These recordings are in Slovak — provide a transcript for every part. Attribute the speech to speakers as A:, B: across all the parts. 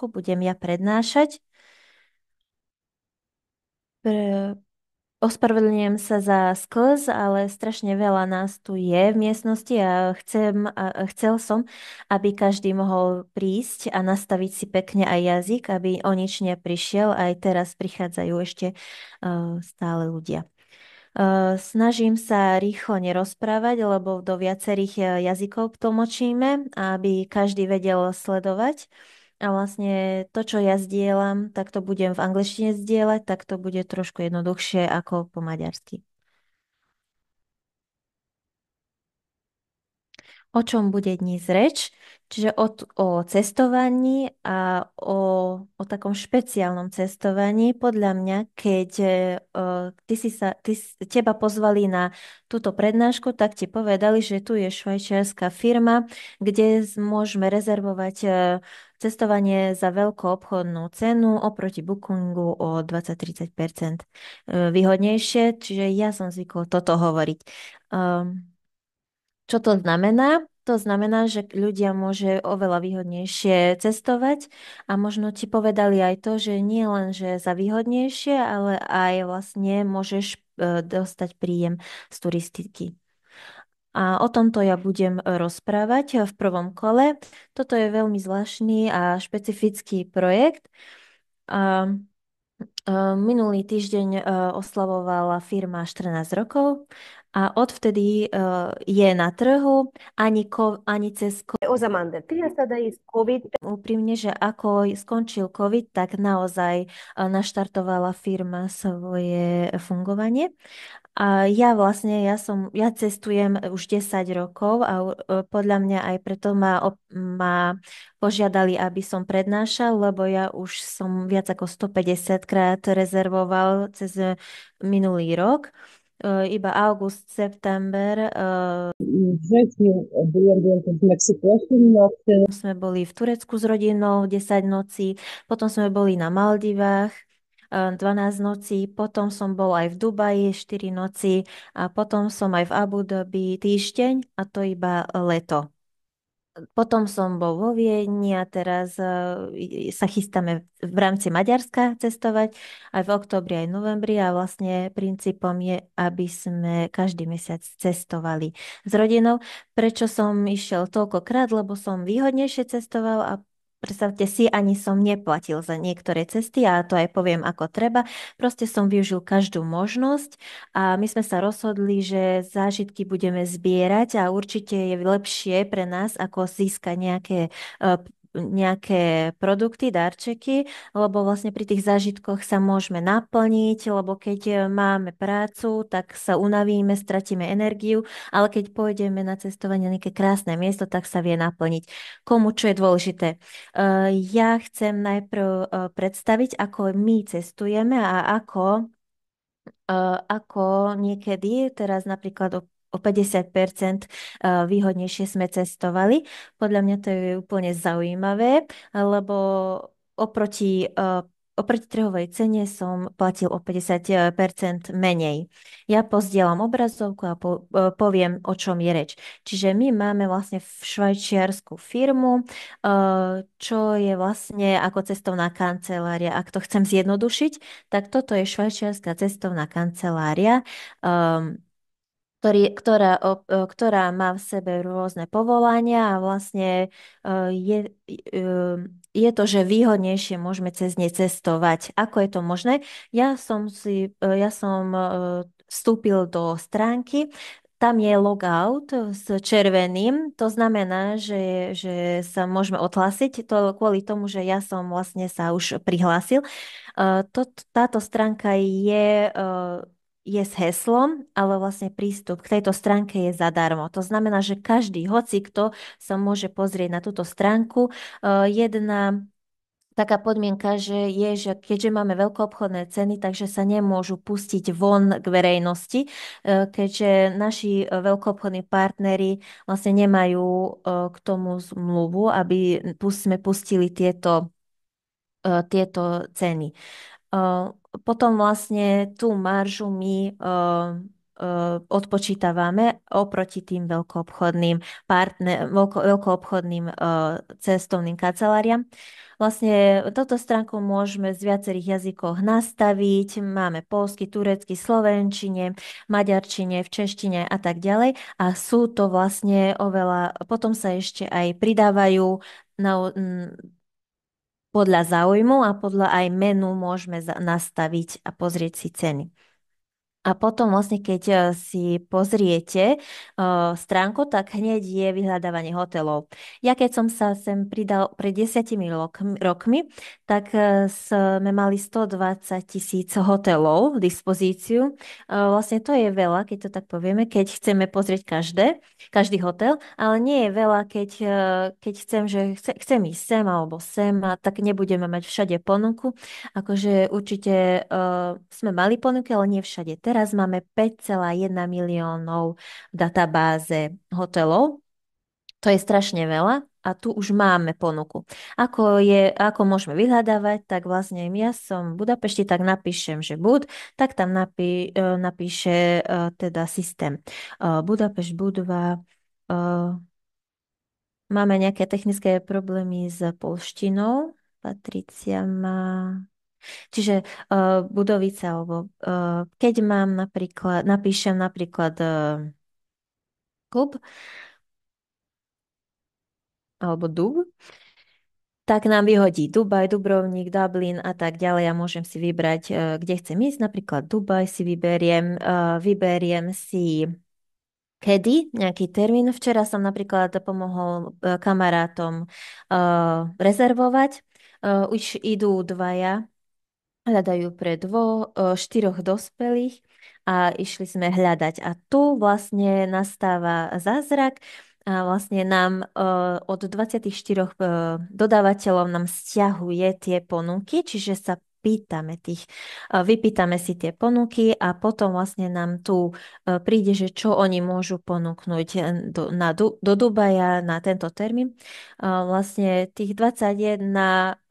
A: prednášku, budem ja prednášať. Pre, Ospravedlňujem sa za sklz, ale strašne veľa nás tu je v miestnosti a chcel som, aby každý mohol prísť a nastaviť si pekne aj jazyk, aby o nič neprišiel. Aj teraz prichádzajú ešte stále ľudia. Snažím sa rýchlo nerozprávať, lebo do viacerých jazykov tlmočíme, aby každý vedel sledovať. A vlastne to, čo ja zdieľam, tak to budem v angličtine zdieľať, tak to bude trošku jednoduchšie ako po maďarsky. O čom bude dnes reč? Čiže o cestovaní a o takom špeciálnom cestovaní. Podľa mňa, keď teba pozvali na túto prednášku, tak ti povedali, že tu je švajčiarska firma, kde môžeme rezervovať cestovanie za veľkou obchodnú cenu oproti Bookingu o 20-30% výhodnejšie. Čiže ja som zvykol toto hovoriť. Čo to znamená? To znamená, že ľudia môže oveľa výhodnejšie cestovať a možno ti povedali aj to, že nie len, že za výhodnejšie, ale aj vlastne môžeš dostať príjem z turistiky. A o tomto ja budem rozprávať v prvom kole. Toto je veľmi zvláštny a špecifický projekt. A Minulý týždeň oslavovala firma 14 rokov a odvtedy je na trhu ani cez
B: O zaman da piyasadayız. Covid
A: úprimne, že ako skončil COVID, tak naozaj naštartovala firma svoje fungovanie. A ja cestujem už 10 rokov a podľa mňa aj preto ma požiadali, aby som prednášal, lebo ja už som viac ako 150 krát rezervoval cez minulý rok. Iba august, september
B: w wrześniu byłem w Meksyku 8 nocy.
A: sme boli v Turecku s rodinou 10 nocí, potom sme boli na Maldivách 12 nocí, potom som bol aj v Dubaji 4 noci a potom som aj v Abu Dhabi týždeň a to iba leto. Potom som bol vo Viedni a teraz sa chystáme v rámci Maďarska cestovať aj v októbri, aj novembri a vlastne princípom je, aby sme každý mesiac cestovali s rodinou. Prečo som išiel toľkokrát? Lebo som výhodnejšie cestoval a predstavte si, ani som neplatil za niektoré cesty a to aj poviem ako treba. Proste som využil každú možnosť a my sme sa rozhodli, že zážitky budeme zbierať a určite je lepšie pre nás, ako získať nejaké produkty, darčeky, lebo vlastne pri tých zážitkoch sa môžeme naplniť, lebo keď máme prácu, tak sa unavíme, stratíme energiu, ale keď pôjdeme na cestovanie na nejaké krásne miesto, tak sa vie naplniť. Komu čo je dôležité? Ja chcem najprv predstaviť, ako my cestujeme a ako niekedy, teraz napríklad o 50% výhodnejšie sme cestovali. Podľa mňa to je úplne zaujímavé, lebo oproti, oproti trhovej cene som platil o 50% menej. Ja pozdielam obrazovku a poviem, o čom je reč. Čiže my máme vlastne v švajčiarsku firmu, čo je vlastne ako cestovná kancelária. Ak to chcem zjednodušiť, tak toto je švajčiarska cestovná kancelária, um, ktorá má v sebe rôzne povolania a vlastne je to, že výhodnejšie môžeme cez ne cestovať. Ako je to možné? Ja som vstúpil do stránky, tam je logout s červeným, to znamená, že sa môžeme odhlásiť, to kvôli tomu, že ja som vlastne sa už prihlásil. Táto stránka je s heslom, ale vlastne prístup k tejto stránke je zadarmo. To znamená, že každý, hoci kto sa môže pozrieť na túto stránku. Jedna taká podmienka, že keďže máme veľkoobchodné ceny, takže sa nemôžu pustiť von k verejnosti, keďže naši veľkoobchodní partneri vlastne nemajú k tomu zmluvu, aby sme pustili tieto ceny. Potom vlastne tú maržu my odpočítavame oproti tým veľkoobchodným cestovným kanceláriám, Vlastne toto stránku môžeme z viacerých jazykov nastaviť. Máme polsky, turecky, slovenčine, maďarčine, v češtine a tak ďalej. A sú to vlastne oveľa, potom sa ešte aj pridávajú na, podľa záujmu a podľa aj menu môžeme nastaviť a pozrieť si ceny. A potom vlastne, keď si pozriete stránku, tak hneď je vyhľadávanie hotelov. Ja keď som sa sem pridal pred 10 rokmi, tak sme mali 120 000 hotelov v dispozíciu. Vlastne to je veľa, keď to tak povieme, keď chceme pozrieť každý hotel, ale nie je veľa, keď chcem, že chcem ísť sem alebo sem, a tak nebudeme mať všade ponuku. Akože určite sme mali ponuky, ale nie všade. Teraz máme 5,1 miliónov v databáze hotelov. To je strašne veľa a tu už máme ponuku. Ako môžeme vyhľadávať, tak vlastne ja som v Budapešti, tak napíšem, že tak tam napíše teda systém. Budapešť, Budva, máme nejaké technické problémy s polštinou. Patricia má... Čiže budovica, alebo keď mám napríklad, napíšem napríklad klub alebo Dub, tak nám vyhodí Dubaj, Dubrovník, Dublin a tak ďalej. Ja môžem si vybrať, kde chcem ísť. Napríklad Dubaj si vyberiem si kedy, nejaký termín. Včera som napríklad pomohol kamarátom rezervovať. Už idú dvaja. Hľadajú pre štyroch dospelých a išli sme hľadať. A tu vlastne nastáva zázrak a vlastne nám od 24 dodávateľov nám stiahuje tie ponuky, čiže sa vypýtame si tie ponuky a potom vlastne nám tu príde, že čo oni môžu ponúknuť do Dubaja na tento termín. Vlastne tých 21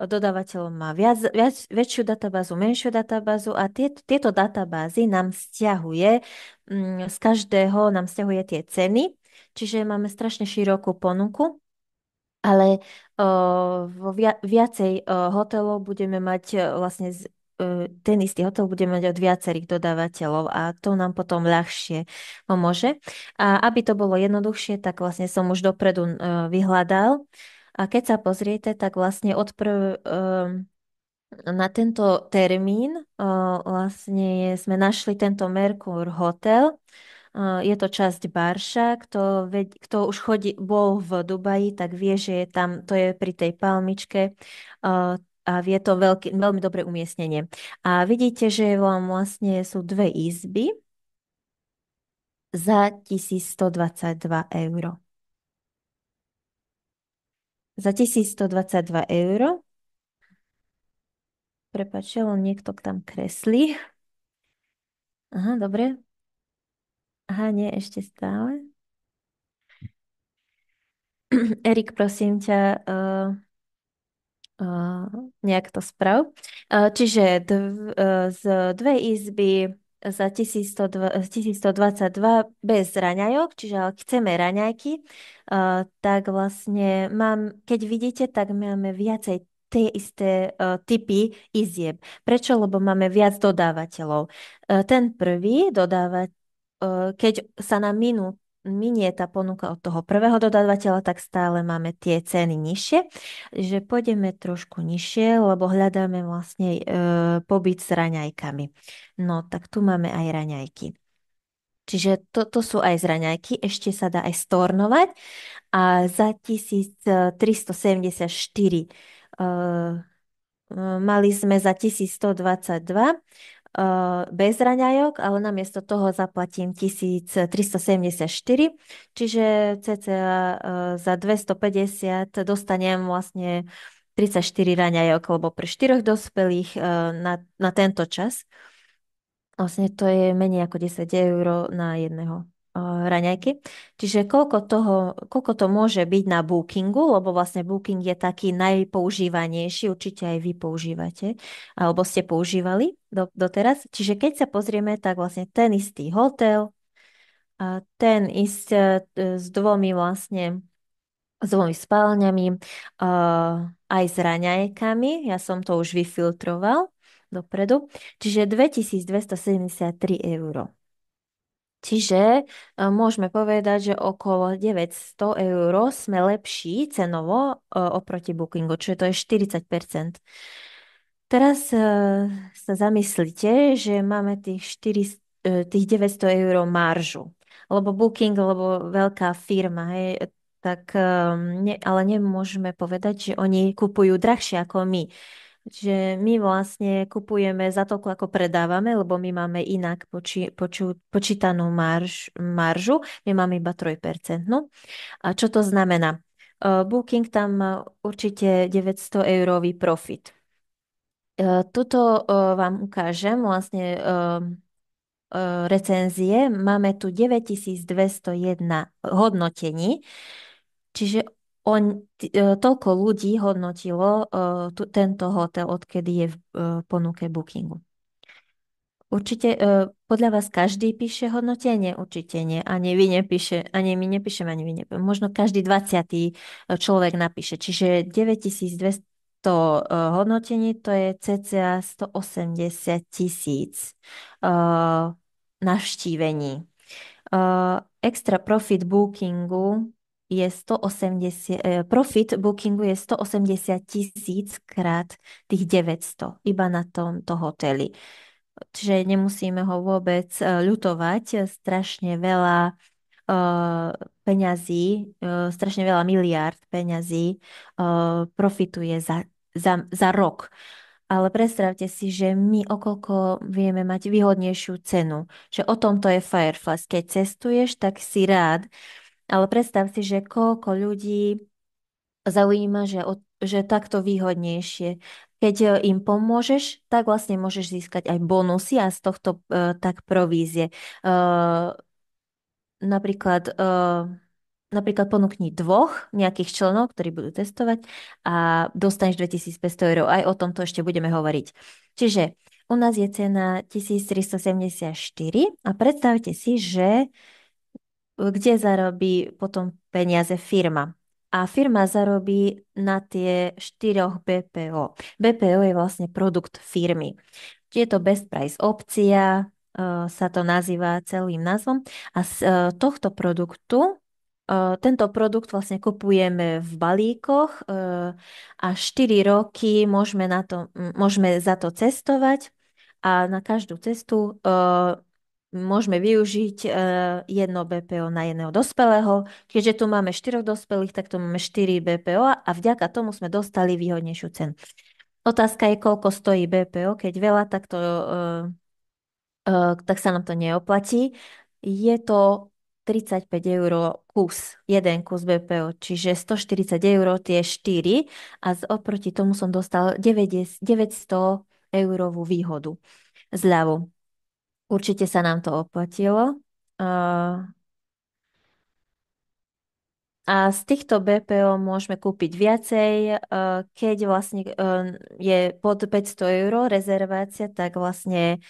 A: dodávateľov má väčšiu databázu, menšiu databázu a tieto databázy nám stiahuje, z každého nám stiahuje tie ceny, čiže máme strašne širokú ponuku. Ale vo viacej hotelov budeme mať vlastne ten istý hotel budeme mať od viacerých dodávateľov a to nám potom ľahšie pomôže. A aby to bolo jednoduchšie, tak vlastne som už dopredu vyhľadal. A keď sa pozriete, tak vlastne na tento termín vlastne sme našli tento Mercure Hotel. Je to časť Barša, kto už bol v Dubaji, tak vie, že je tam, to je pri tej palmičke a vie to veľmi dobré umiestnenie. A vidíte, že vám vlastne sú dve izby za 1122 eur. Za 1122 eur. Prepáčte, len niekto tam kreslí. Aha, dobre. Aha, nie, ešte stále. Erik, prosím ťa, nejak to sprav. Z dve izby za 1122 bez raňajok, čiže ak chceme raňajky, tak vlastne keď vidíte, tak máme viacej tie isté typy izieb. Prečo? Lebo máme viac dodávateľov. Ten prvý keď sa nám minie tá ponuka od toho prvého dodávateľa, tak stále máme tie ceny nižšie, že pôjdeme trošku nižšie, lebo hľadáme vlastne pobyt s raňajkami. No, tak tu máme aj raňajky. Čiže to sú aj z raňajky, ešte sa dá aj stornovať a za 1374 mali sme za 1122 bez raňajok, ale namiesto toho zaplatím 1374, čiže cca za 250 dostanem vlastne 34 raňajok, lebo pre 4 dospelých na tento čas. Vlastne to je menej ako 10 eur na jedného raňajky. Čiže koľko to môže byť na Bookingu, lebo vlastne Booking je taký najpoužívanejší, určite aj vy používate, alebo ste používali doteraz. Čiže keď sa pozrieme, tak vlastne ten istý hotel, a ten istý s dvomi vlastne s dvomi spálňami, aj s raňajkami. Ja som to už vyfiltroval dopredu. Čiže 2273 eur. Čiže môžeme povedať, že okolo 900 eur sme lepší cenovo oproti Bookingu, čiže to je 40%. Teraz sa zamyslite, že máme tých 900 eur maržu, lebo Booking, lebo veľká firma, hej, tak ale nemôžeme povedať, že oni kupujú drahšie ako my. Že my vlastne kupujeme za toľko, ako predávame, lebo my máme inak počítanú maržu, my máme iba 3%. A čo to znamená? Booking tam má určite 900 eurový profit. Tuto vám ukážem vlastne recenzie. Máme tu 9201 hodnotení, čiže toľko ľudí hodnotilo tento hotel, odkedy je v ponuke Bookingu. Určite, podľa vás každý píše hodnotenie? Určite nie. Ani vy nepíše, ani my nepíšeme, ani vy nepíšeme. Možno každý 20. človek napíše. Čiže 9200 hodnotení, to je cca 180 000 navštívení. Extra profit bookingu je 180 000 krát tých 900 iba na tomto hoteli. Čiže nemusíme ho vôbec ľutovať. Strašne veľa peňazí, strašne veľa miliárd peňazí profituje za rok. Ale predstavte si, že my okolko vieme mať výhodnejšiu cenu. Že o tomto je Fireflies. Keď cestuješ, tak si rád. Ale predstav si, že koľko ľudí zaujíma, že takto výhodnejšie. Keď im pomôžeš, tak vlastne môžeš získať aj bonusy a z tohto tak provízie. Napríklad, napríklad ponúkni dvoch nejakých členov, ktorí budú testovať a dostaneš 2500 eur. Aj o tomto ešte budeme hovoriť. Čiže u nás je cena 1374 a predstavte si, že kde zarobí potom peniaze firma. A firma zarobí na tie 4 BPO. BPO je vlastne produkt firmy. Je to Best Price opcia, sa to nazýva celým názvom. A z tohto produktu, tento produkt vlastne kupujeme v balíkoch a 4 roky môžeme za to cestovať a na každú cestu môžeme využiť jedno BPO na jedného dospelého. Keďže tu máme 4 dospelých, tak tu máme 4 BPO a vďaka tomu sme dostali výhodnejšiu cenu. Otázka je, koľko stojí BPO. Keď veľa, tak sa nám to neoplatí. Je to 35 eur kus, jeden kus BPO, čiže 140 eur tie 4 a oproti tomu som dostal 900 eurovú výhodu, zľavu. Určite sa nám to oplatilo. A z týchto BPO môžeme kúpiť viacej. Keď vlastne je pod 500 eur rezervácia, tak vlastne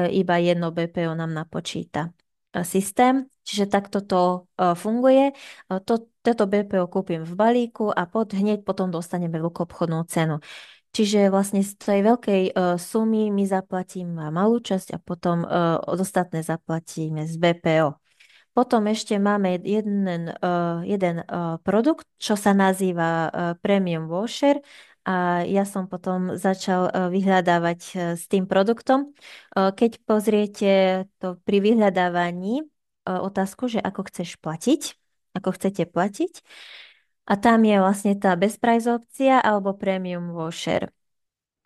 A: iba jedno BPO nám napočíta systém. Čiže takto to funguje. Toto BPO kúpim v balíku a hneď potom dostaneme veľkoobchodnú cenu. Čiže vlastne z tej veľkej sumy my zaplatíme malú časť a potom od ostatné zaplatíme z BPO. Potom ešte máme jeden produkt, čo sa nazýva Premium Washer a ja som potom začal vyhľadávať s tým produktom. Keď pozriete to pri vyhľadávaní otázku, že ako chceš platiť, ako chcete platiť, a tam je vlastne tá Best Price opcia alebo Premium Washer.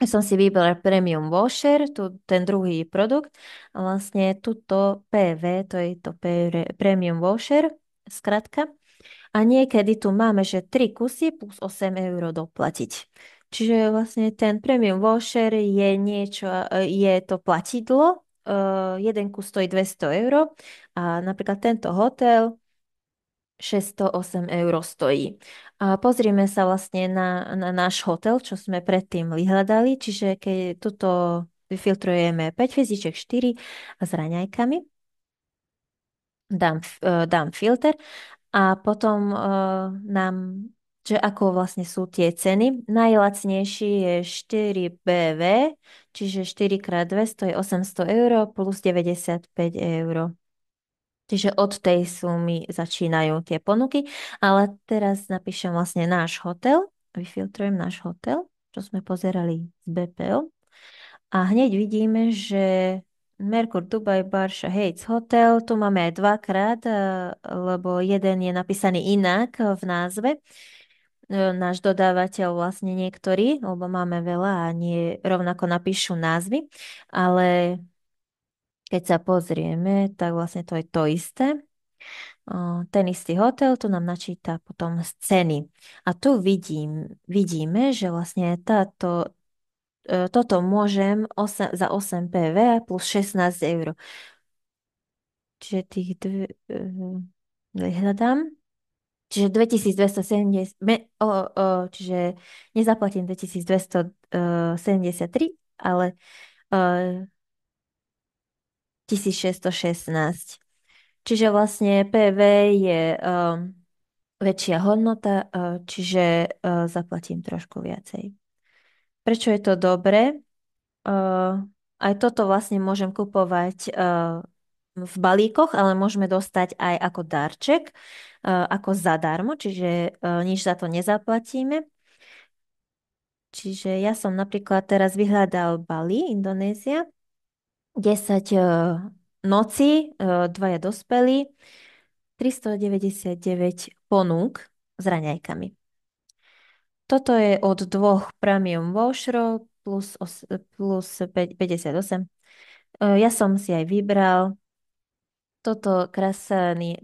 A: Ja som si vybrala Premium Washer, ten druhý produkt. A vlastne tuto PV, to je to Premium Washer, skratka. A niekedy tu máme, že 3 kusy plus 8 eur doplatiť. Čiže vlastne ten Premium Washer je niečo, je to platidlo, jeden kus stojí 200 eur a napríklad tento hotel 608 eur stojí. A pozrieme sa vlastne na náš hotel, čo sme predtým vyhľadali, čiže keď tuto vyfiltrujeme 5 hviezdičiek 4 a s raňajkami, dám filter A potom nám, že ako vlastne sú tie ceny. Najlacnejší je 4BV, čiže 4x200 je 800 euro plus 95 euro. Čiže od tej sumy začínajú tie ponuky, ale teraz napíšem vlastne náš hotel, vyfiltrujem náš hotel, čo sme pozerali z BPO a hneď vidíme, že Merkur Dubai Barsha Heights Hotel, tu máme aj dvakrát, lebo jeden je napísaný inak v názve. Náš dodávateľ vlastne niektorý, lebo máme veľa a nie rovnako napíšu názvy, ale keď sa pozrieme, tak vlastne to je to isté. Ten istý hotel, tu nám načíta potom z ceny. A tu vidíme, že vlastne toto môžem za 8 PV plus 16 euro. Čiže tých hľadám. Čiže 2270, čiže nezaplatím 2273, ale 1616. Čiže vlastne PV je väčšia hodnota, čiže zaplatím trošku viacej. Prečo je to dobré? Aj toto vlastne môžem kupovať v balíkoch, ale môžeme dostať aj ako darček, ako zadarmo, čiže nič za to nezaplatíme. Čiže ja som napríklad teraz vyhľadal Bali, Indonézia, 10 noci, dvaja dospelí, 399 ponúk s raňajkami. Toto je od dvoch premium voucherov plus 58. Ja som si aj vybral tento krásny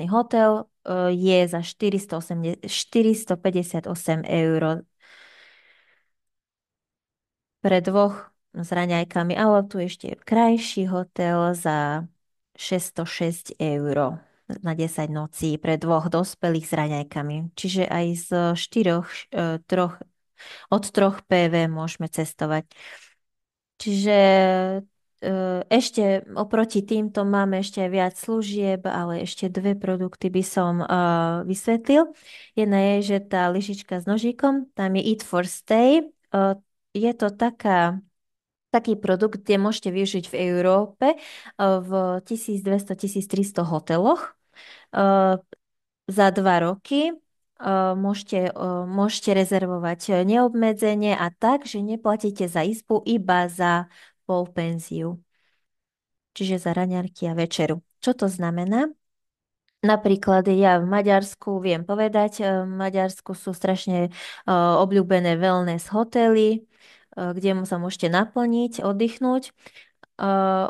A: hotel je za 458 eur pre dvoch s raňajkami, ale tu ešte je krajší hotel za 606 eur na 10 nocí pre dvoch dospelých s raňajkami. Čiže aj z od troch PV môžeme cestovať. Čiže ešte oproti týmto máme ešte aj viac služieb, ale ešte dve produkty by som vysvetlil. Jedna je, že tá lyžička s nožíkom, tam je Eat for Stay. Je to taký produkt, kde môžete využiť v Európe v 1200-1300 hoteloch za 2 roky. Môžete rezervovať neobmedzenie a tak, že neplatíte za izbu, iba za polpenziu, čiže za raňajky a večeru. Čo to znamená? Napríklad ja v Maďarsku viem povedať, v Maďarsku sú strašne obľúbené wellness hotely, kde sa môžete naplniť, oddychnúť.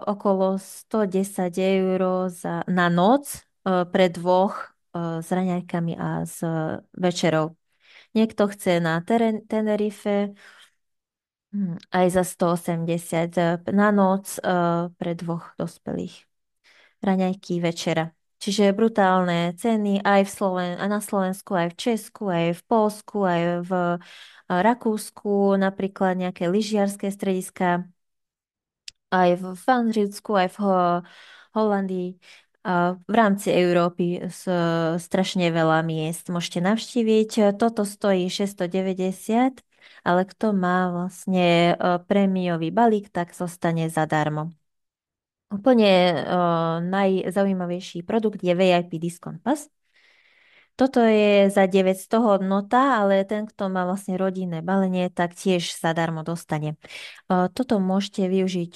A: Okolo 110 eur na noc pre dvoch s raňajkami a s večerou. Niekto chce na Tenerife aj za 180 na noc pre dvoch dospelých. Raňajky, večera. Čiže brutálne ceny aj a na Slovensku, aj v Česku, aj v Poľsku, aj v Rakúsku, napríklad nejaké lyžiarske strediska, aj v Flandrínsku, aj v Holandii. V rámci Európy strašne veľa miest môžete navštíviť. Toto stojí 690, ale kto má vlastne prémiový balík, tak zostane zadarmo. Úplne najzaujímavejší produkt je VIP Discount Pass. Toto je za 900 hodnota, ale ten, kto má vlastne rodinné balenie, tak tiež zadarmo dostane. Toto môžete využiť,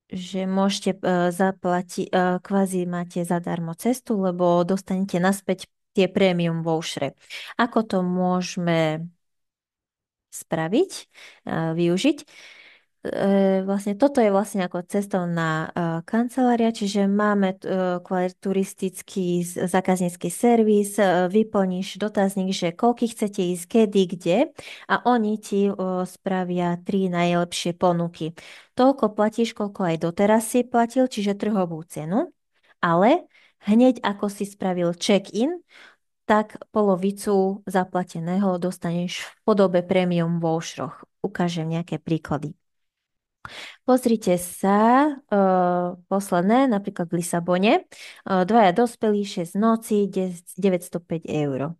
A: že môžete zaplatiť, kvázi máte zadarmo cestu, lebo dostanete naspäť tie premium vouchere. Ako to môžeme spraviť, využiť? Vlastne toto je vlastne ako cestovná kancelária, čiže máme turistický zákaznícky servis, vyplníš dotazník, že koľky chcete ísť, kedy, kde a oni ti spravia 3 najlepšie ponuky. Toľko platíš, koľko aj doteraz si platil, čiže trhovú cenu, ale hneď ako si spravil check-in, tak polovicu zaplateného dostaneš v podobe premium voucheroch. Ukážem nejaké príklady. Pozrite sa, posledné, napríklad v Lisabone, dvaja dospelí, 6 nocí, 905 eur.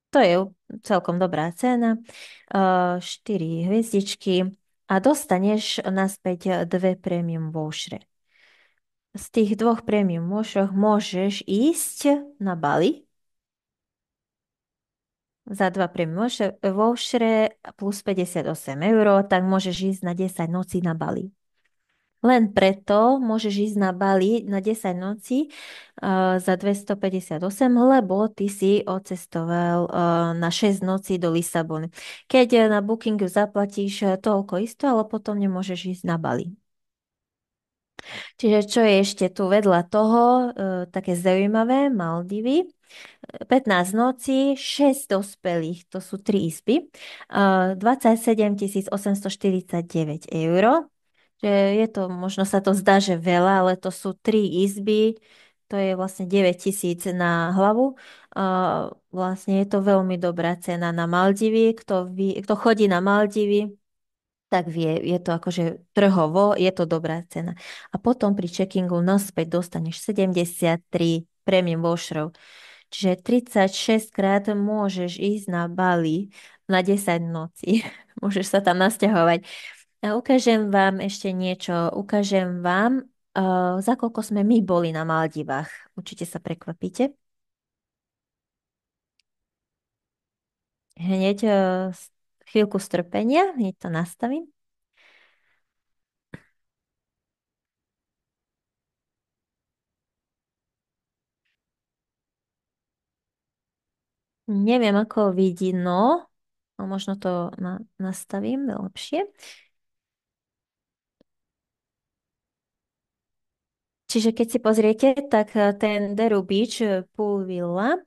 A: To je celkom dobrá cena, 4 hviezdičky a dostaneš naspäť dve premium vouchere. Z tých dvoch premium voucherov môžeš ísť na Bali za dva premium vouchere plus 58 eur, tak môžeš ísť na 10 nocí na Bali. Len preto môžeš ísť na Bali na 10 nocí za 258, lebo ty si odcestoval na 6 nocí do Lisabony. Keď na Bookingu zaplatíš toľko isto, ale potom nemôžeš ísť na Bali. Čiže čo je ešte tu vedľa toho, také zaujímavé, Maldivy. 15 nocí, 6 dospelých, to sú 3 izby, 27 849 eur. Že je to, možno sa to zdá, že veľa, ale to sú 3 izby, to je vlastne 9 000 na hlavu. Vlastne je to veľmi dobrá cena na Maldivy. Kto chodí na Maldivy, tak vie, je to akože trhovo, je to dobrá cena. A potom pri checkingu naspäť dostaneš 73 premium voucherov. Čiže 36 krát môžeš ísť na Bali na 10 nocí. Môžeš sa tam nasťahovať. A ukážem vám ešte niečo. Ukážem vám, za koľko sme my boli na Maldivách. Určite sa prekvapíte. Hneď chvíľku strpenia, hneď to nastavím. Neviem, ako vidí, no možno to nastavím lepšie. Čiže keď si pozriete, tak ten Deru Beach Pool Villa,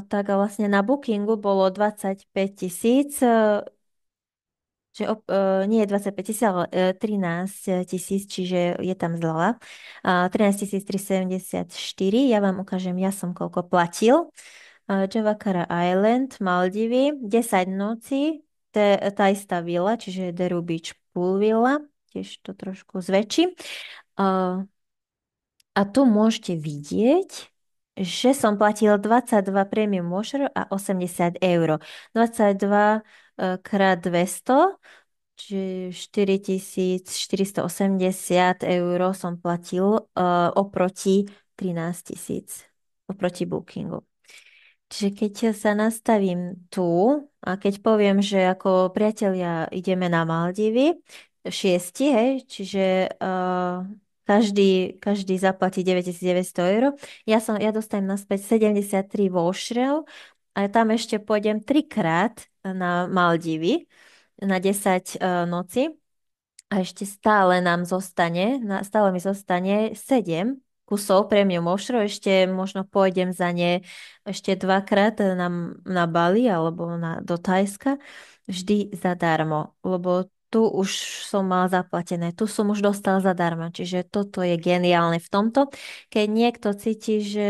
A: tak vlastne na Bookingu bolo 25 000, nie je 25 000, ale 13 000, čiže je tam zľava. 13 374, ja vám ukážem, ja som koľko platil. Javakara Island, Maldivy, 10 nocí, tá istá vila, čiže Deru Beach Pool Villa, tiež to trošku zväčším. A tu môžete vidieť, že som platil 22 premium washer a 80 eur. 22 krát 200, čiže 4480 eur som platil oproti 13 000, oproti Bookingu. Čiže keď sa nastavím tu a keď poviem, že ako priatelia ideme na Maldivy, 6, hej, čiže každý zaplatí 9900 eur, ja dostanem naspäť 73 voucherov a tam ešte pôjdem 3 krát na Maldivy na 10 noci. A ešte stále mi zostane 7 kusov premium voucherov, ešte možno pôjdem za ne ešte 2 krát na Bali alebo do Thajska, vždy zadarmo, lebo tu už som mal zaplatené, tu som už dostal zadarmo, čiže toto je geniálne v tomto. Keď niekto cíti, že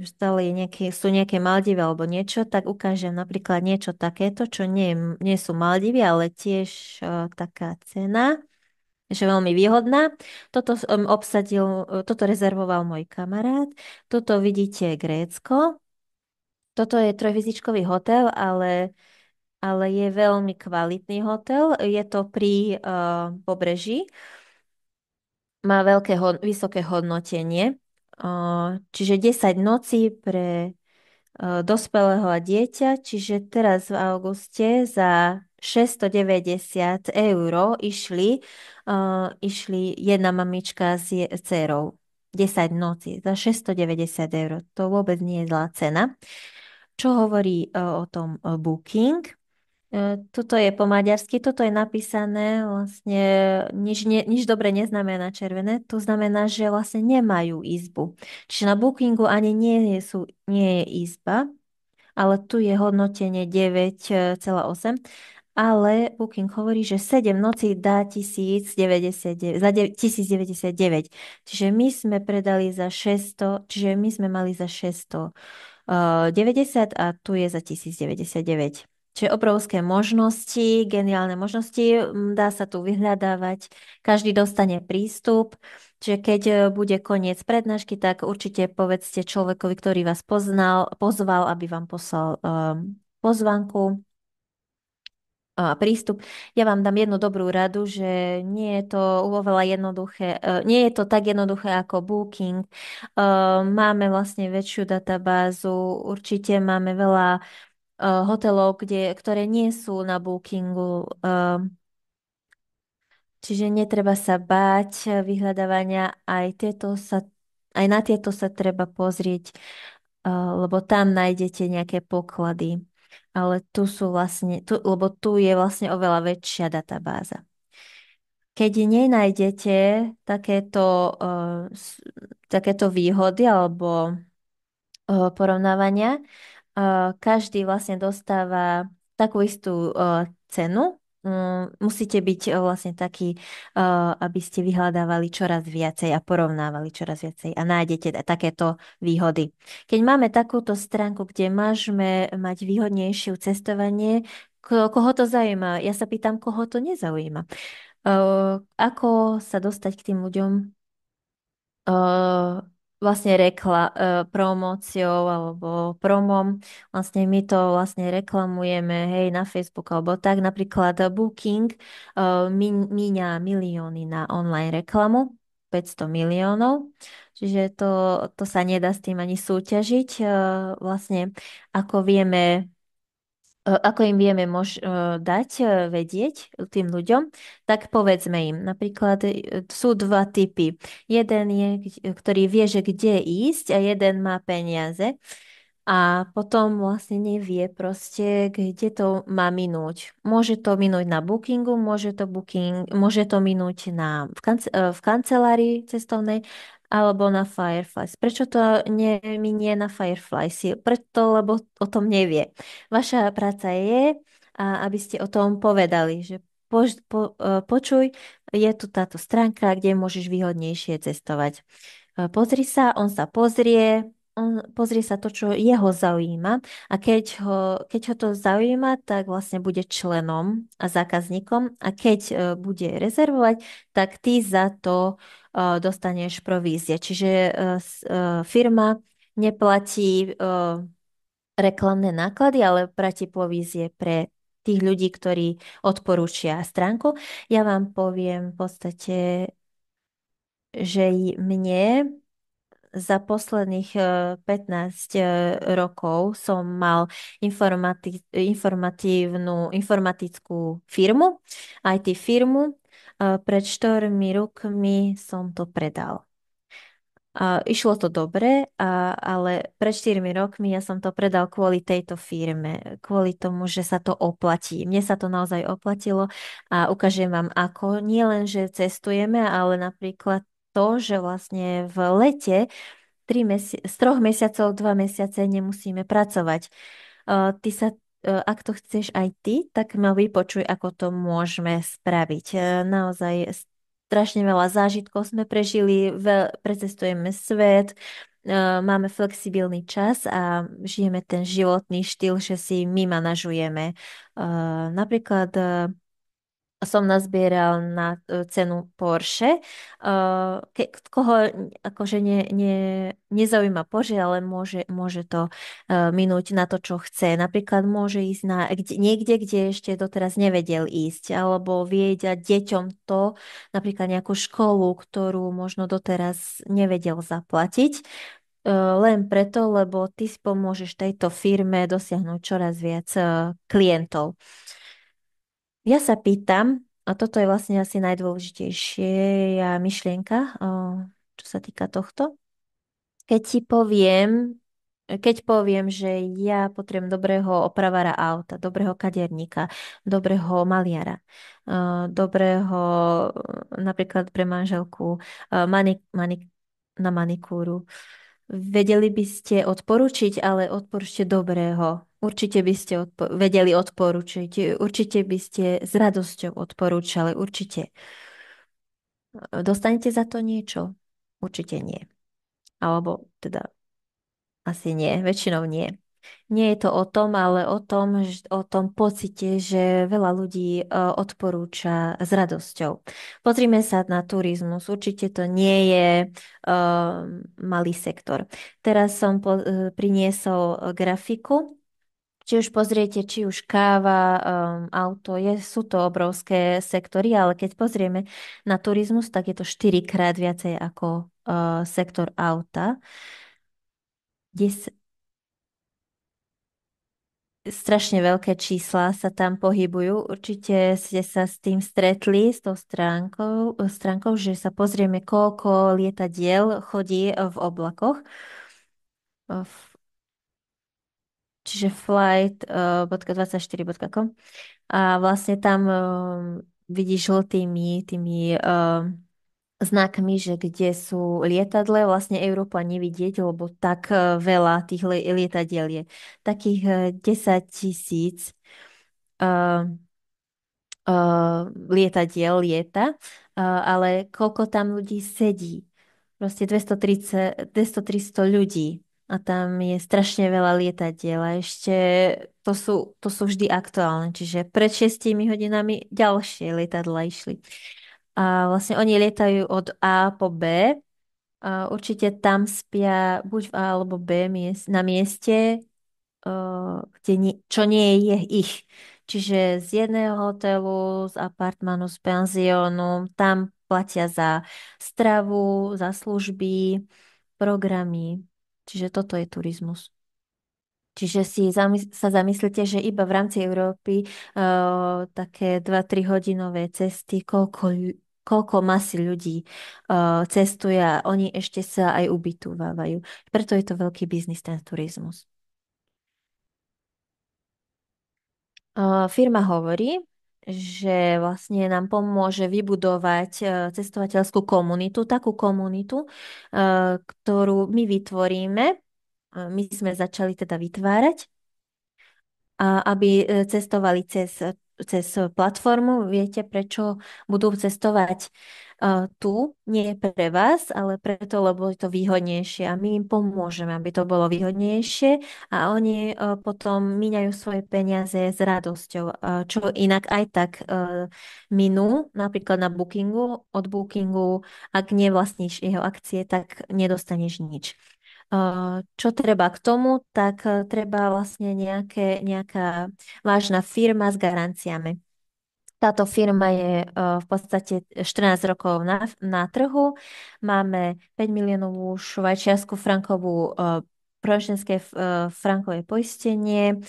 A: stále sú nejaké Maldivy alebo niečo, tak ukážem napríklad niečo takéto, čo nie sú Maldivy, ale tiež taká cena, že veľmi výhodná. Toto rezervoval môj kamarát. Toto vidíte Grécko. Toto je trojhviezdičkový hotel, ale je veľmi kvalitný hotel. Je to pri pobreží. Má vysoké hodnotenie. Čiže 10 nocí pre dospelého a dieťa, čiže teraz v auguste za 690 eur išli jedna mamička s dcerou. 10 nocí za 690 eur. To vôbec nie je zlá cena. Čo hovorí o tom Booking? Tuto je po maďarsky, toto je napísané vlastne, nič dobre neznamená červené, to znamená, že vlastne nemajú izbu. Čiže na Bookingu ani nie je izba, ale tu je hodnotenie 9,8, ale Booking hovorí, že 7 nocí dá 1099, za 1099. Čiže my sme predali za 600, čiže my sme mali za 690 a tu je za 1099. Čiže obrovské možnosti, geniálne možnosti, dá sa tu vyhľadávať, každý dostane prístup. Čiže keď bude koniec prednášky, tak určite povedzte človekovi, ktorý vás pozval, aby vám poslal pozvanku a prístup. Ja vám dám jednu dobrú radu, že nie je to oveľa jednoduché, nie je to tak jednoduché ako Booking. Máme vlastne väčšiu databázu, určite máme veľa hotelov, ktoré nie sú na Bookingu. Čiže netreba sa báť vyhľadávania, aj na tieto sa treba pozrieť, lebo tam nájdete nejaké poklady. Ale lebo tu je vlastne oveľa väčšia databáza. Keď nenájdete takéto, takéto výhody alebo porovnávania, každý vlastne dostáva takú istú cenu. Musíte byť vlastne takí, aby ste vyhľadávali čoraz viacej a porovnávali čoraz viacej a nájdete takéto výhody. Keď máme takúto stránku, kde môžeme mať výhodnejšie cestovanie, koho to zaujíma? Ja sa pýtam, koho to nezaujíma. Ako sa dostať k tým ľuďom? uh, vlastne promóciou alebo promom. Vlastne my to vlastne reklamujeme, hej, na Facebook alebo tak. Napríklad Booking míňa milióny na online reklamu, 500 miliónov. Čiže to sa nedá s tým ani súťažiť. Vlastne, ako vieme ako im vieme dať vedieť tým ľuďom, tak povedzme im. Napríklad sú dva typy. Jeden je, ktorý vie, že kde ísť a jeden má peniaze a potom vlastne nevie proste, kde to má minúť. Môže to minúť na Bookingu, môže to minúť v kancelárii cestovnej alebo na Fireflies. Prečo to neminie na Fireflies? Preto, lebo o tom nevie. Vaša práca je, aby ste o tom povedali, že počuj, je tu táto stránka, kde môžeš výhodnejšie cestovať. Pozri sa, on pozrie sa to, čo jeho zaujíma a keď ho to zaujíma, tak vlastne bude členom a zákazníkom a keď bude rezervovať, tak ty za to dostaneš provízie. Čiže firma neplatí reklamné náklady, ale platí provízie pre tých ľudí, ktorí odporúčia stránku. Ja vám poviem v podstate, že mne za posledných 15 rokov som mal informatickú firmu, IT firmu. Pred 4 rokmi som to predal. Išlo to dobre, ale pred 4 rokmi ja som to predal kvôli tejto firme, kvôli tomu, že sa to oplatí. Mne sa to naozaj oplatilo a ukážem vám ako. Nie len, že cestujeme, ale napríklad to, že vlastne v lete z 3 mesiacov 2 mesiace nemusíme pracovať. Ak to chceš aj ty, tak ma vypočuj, ako to môžeme spraviť. Naozaj strašne veľa zážitkov sme prežili, precestujeme svet, máme flexibilný čas a žijeme ten životný štýl, že si my manažujeme. Napríklad som nazbieral na cenu Porsche. Koho akože nezaujíma Porsche, ale môže to minúť na to, čo chce. Napríklad môže ísť niekde, kde ešte doteraz nevedel ísť, alebo vie dať deťom to, napríklad nejakú školu, ktorú možno doteraz nevedel zaplatiť. Len preto, lebo ty si pomôžeš tejto firme dosiahnuť čoraz viac klientov. Ja sa pýtam, a toto je vlastne asi najdôležitejšia myšlienka, čo sa týka tohto. Keď ti poviem, keď poviem, že ja potrebujem dobrého opravára auta, dobrého kaderníka, dobrého maliara, dobrého napríklad pre manželku na manikúru, vedeli by ste odporučiť, ale odporúčte dobrého. Určite by ste vedeli odporučiť, určite by ste s radosťou odporúčali, určite. Dostanete za to niečo? Určite nie. Alebo teda asi nie, väčšinou nie. Nie je to o tom, ale o tom, o tom pocite, že veľa ľudí odporúča s radosťou. Pozrime sa na turizmus. Určite to nie je malý sektor. Teraz som priniesol grafiku. Či už pozriete, či už káva, auto, sú to obrovské sektory, ale keď pozrieme na turizmus, tak je to 4-krát viacej ako sektor auta. Strašne veľké čísla sa tam pohybujú. Určite ste sa s tým stretli, s tou stránkou, že sa pozrieme, koľko lietadiel chodí v oblakoch. Čiže flight.24.com. A vlastne tam vidíš žltými tými znakmi, že kde sú lietadle, vlastne Európa nevidieť, lebo tak veľa tých lietadiel je. Takých 10 000 lietadiel lieta, ale koľko tam ľudí sedí. Proste 200-300 ľudí a tam je strašne veľa lietadiel a ešte to sú vždy aktuálne, čiže pred 6 hodinami ďalšie lietadla išli. A vlastne oni lietajú od A po B a určite tam spia buď v A alebo B na mieste, čo nie je ich. Čiže z jedného hotelu, z apartmanu, z penziónu, tam platia za stravu, za služby, programy. Čiže toto je turizmus. Čiže si sa zamyslite, že iba v rámci Európy také 2-3 hodinové cesty, koľko masy ľudí cestuje a oni ešte sa aj ubytovávajú. Preto je to veľký biznis, ten turizmus. Firma hovorí, že vlastne nám pomôže vybudovať cestovateľskú komunitu, takú komunitu, ktorú my vytvoríme. My sme začali teda vytvárať a aby cestovali cez platformu. Viete, prečo budú cestovať tu? Nie pre vás, ale preto, lebo je to výhodnejšie a my im pomôžeme, aby to bolo výhodnejšie a oni potom míňajú svoje peniaze s radosťou, čo inak aj tak minú, napríklad na Bookingu, od Bookingu, ak nevlastníš jeho akcie, tak nedostaneš nič. Čo treba k tomu, tak treba vlastne nejaká vážna firma s garanciami. Táto firma je v podstate 14 rokov na trhu. Máme 5 miliónovú švajčiarsku frankovú spoločenské frankové poistenie.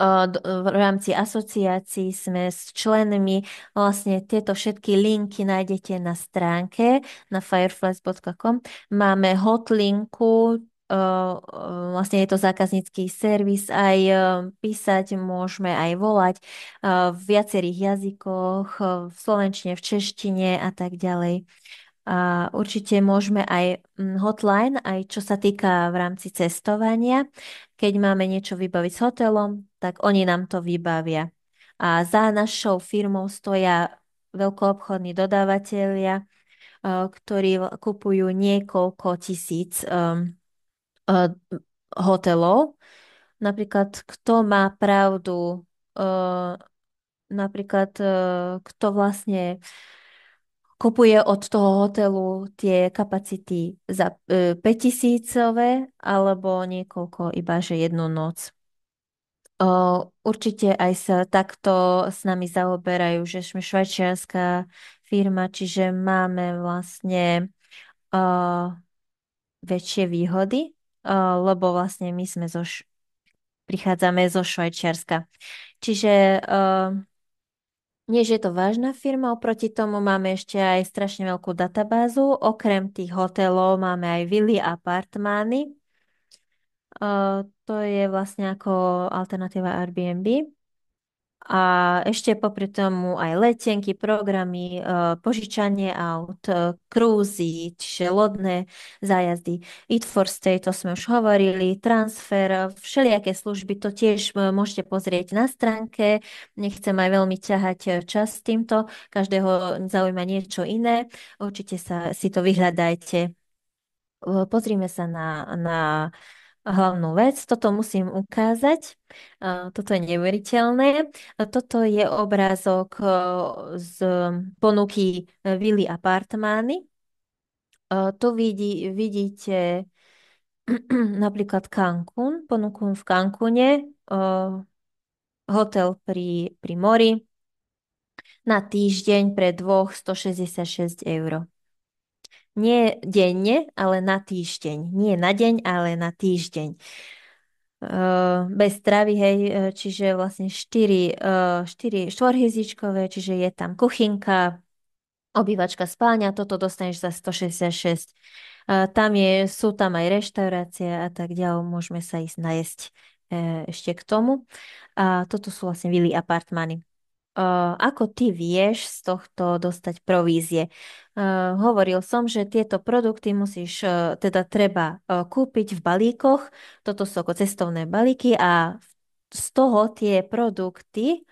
A: V rámci asociácií sme s členmi. Vlastne tieto všetky linky nájdete na stránke na fireflies.com. Máme hotlinku, vlastne je to zákaznícky servis, aj písať môžeme, aj volať v viacerých jazykoch, v slovenčine, v češtine a tak ďalej. A určite môžeme aj hotline, aj čo sa týka v rámci cestovania. Keď máme niečo vybaviť s hotelom, tak oni nám to vybavia. A za našou firmou stoja veľkoobchodní dodávateľia, ktorí kupujú niekoľko tisíc eh, hotelov. Napríklad, kto má pravdu, eh, napríklad, kto vlastne kupuje od toho hotelu tie kapacity za 5 000 alebo niekoľko, iba že jednu noc. Určite aj sa takto s nami zaoberajú, že sme švajčiarska firma, čiže máme vlastne uh, väčšie výhody, lebo vlastne my sme prichádzame zo Švajčiarska. Čiže nie, že je to vážna firma, oproti tomu máme ešte aj strašne veľkú databázu. Okrem tých hotelov máme aj vily a apartmány. To je vlastne ako alternatíva Airbnb. A ešte popri tomu aj letenky, programy, požičanie aut, krúzy, čiže lodné zájazdy, Eat for Stay, to sme už hovorili, transfer, všelijaké služby, to tiež môžete pozrieť na stránke. Nechcem aj veľmi ťahať čas s týmto, každého zaujíma niečo iné. Určite si to vyhľadajte. Pozrime sa na hlavnú vec. Toto musím ukázať. Toto je neuveriteľné. Toto je obrázok z ponuky Vily Apartmány. Tu vidíte napríklad Cancún, ponuku v Cancúne, hotel pri mori na týždeň pre dvoch 166 eur. Nie denne, ale na týždeň. Nie na deň, ale na týždeň. Bez stravy, hej, čiže vlastne 4 štvorhviezdičkové, čiže je tam kuchynka, obývačka, spálňa, toto dostaneš za 166. Sú tam aj reštaurácie a tak ďalej, môžeme sa ísť najesť ešte k tomu. A toto sú vlastne vily apartmány. Ako ty vieš z tohto dostať provízie? Hovoril som, že tieto produkty musíš, teda treba kúpiť v balíkoch. Toto sú ako cestovné balíky a z toho tie produkty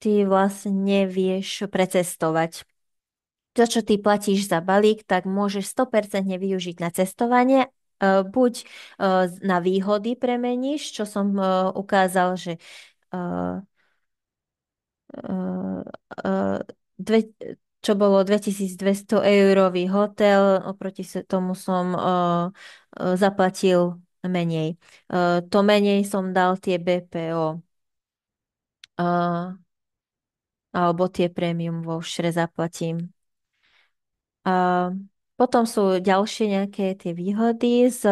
A: ty vlastne vieš precestovať. To, čo ty platíš za balík, tak môžeš 100% využiť na cestovanie. Buď na výhody premeníš, čo som ukázal, že eh, eh, dve, čo bolo 2200 eurový hotel, oproti tomu som zaplatil menej. To menej som dal tie BPO alebo tie premium vouchere zaplatím. A potom sú ďalšie nejaké tie výhody s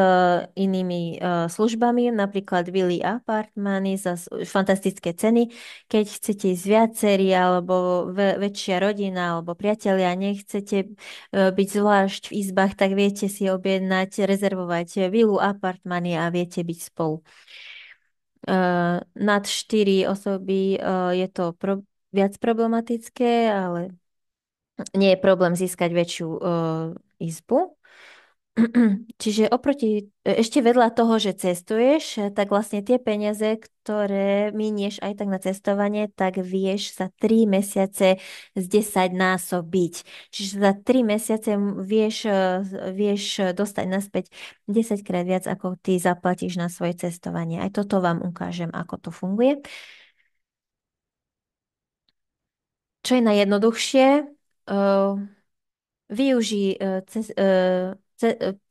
A: inými službami, napríklad Willy Apartmany za fantastické ceny. Keď chcete ísť viacerí, alebo väčšia rodina, alebo priatelia, nechcete byť zvlášť v izbách, tak viete si objednať, rezervovať Willu Apartmany a viete byť spolu. Nad 4 osoby je to viac problematické, ale nie je problém získať väčšiu izbu. Čiže ešte vedľa toho, že cestuješ, tak vlastne tie peniaze, ktoré minieš aj tak na cestovanie, tak vieš za 3 mesiace z 10 násobiť. Čiže za 3 mesiace vieš dostať naspäť 10 krát viac, ako ty zaplatíš na svoje cestovanie. Aj toto vám ukážem, ako to funguje. Čo je najjednoduchšie? Uh, Využij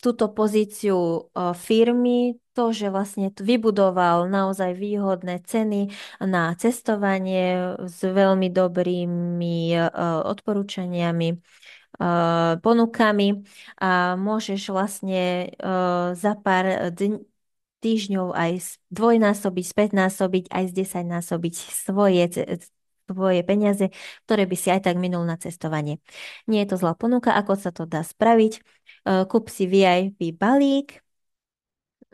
A: túto pozíciu firmy, to, že vlastne vybudoval naozaj výhodné ceny na cestovanie s veľmi dobrými odporúčaniami, ponukami a môžeš vlastne za pár týždňov aj dvojnásobiť, spätnásobiť, aj z 10-násobiť svoje peniaze, ktoré by si aj tak minul na cestovanie. Nie je to zlá ponuka, ako sa to dá spraviť. Kúp si VIP balík,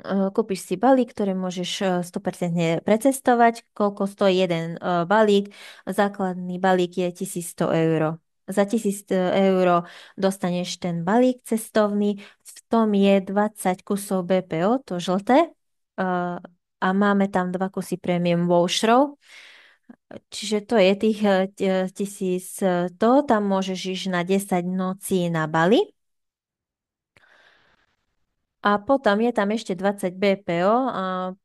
A: kúpiš si balík, ktorý môžeš 100% precestovať. Koľko stojí jeden balík? Základný balík je 1100 eur. Za 1000 eur dostaneš ten balík cestovný, v tom je 20 kusov BPO, to žlté, a máme tam 2 kusy premium voucherov. Čiže to je tých 1100, tam môžeš ísť na 10 nocí na Bali. A potom je tam ešte 20 BPO a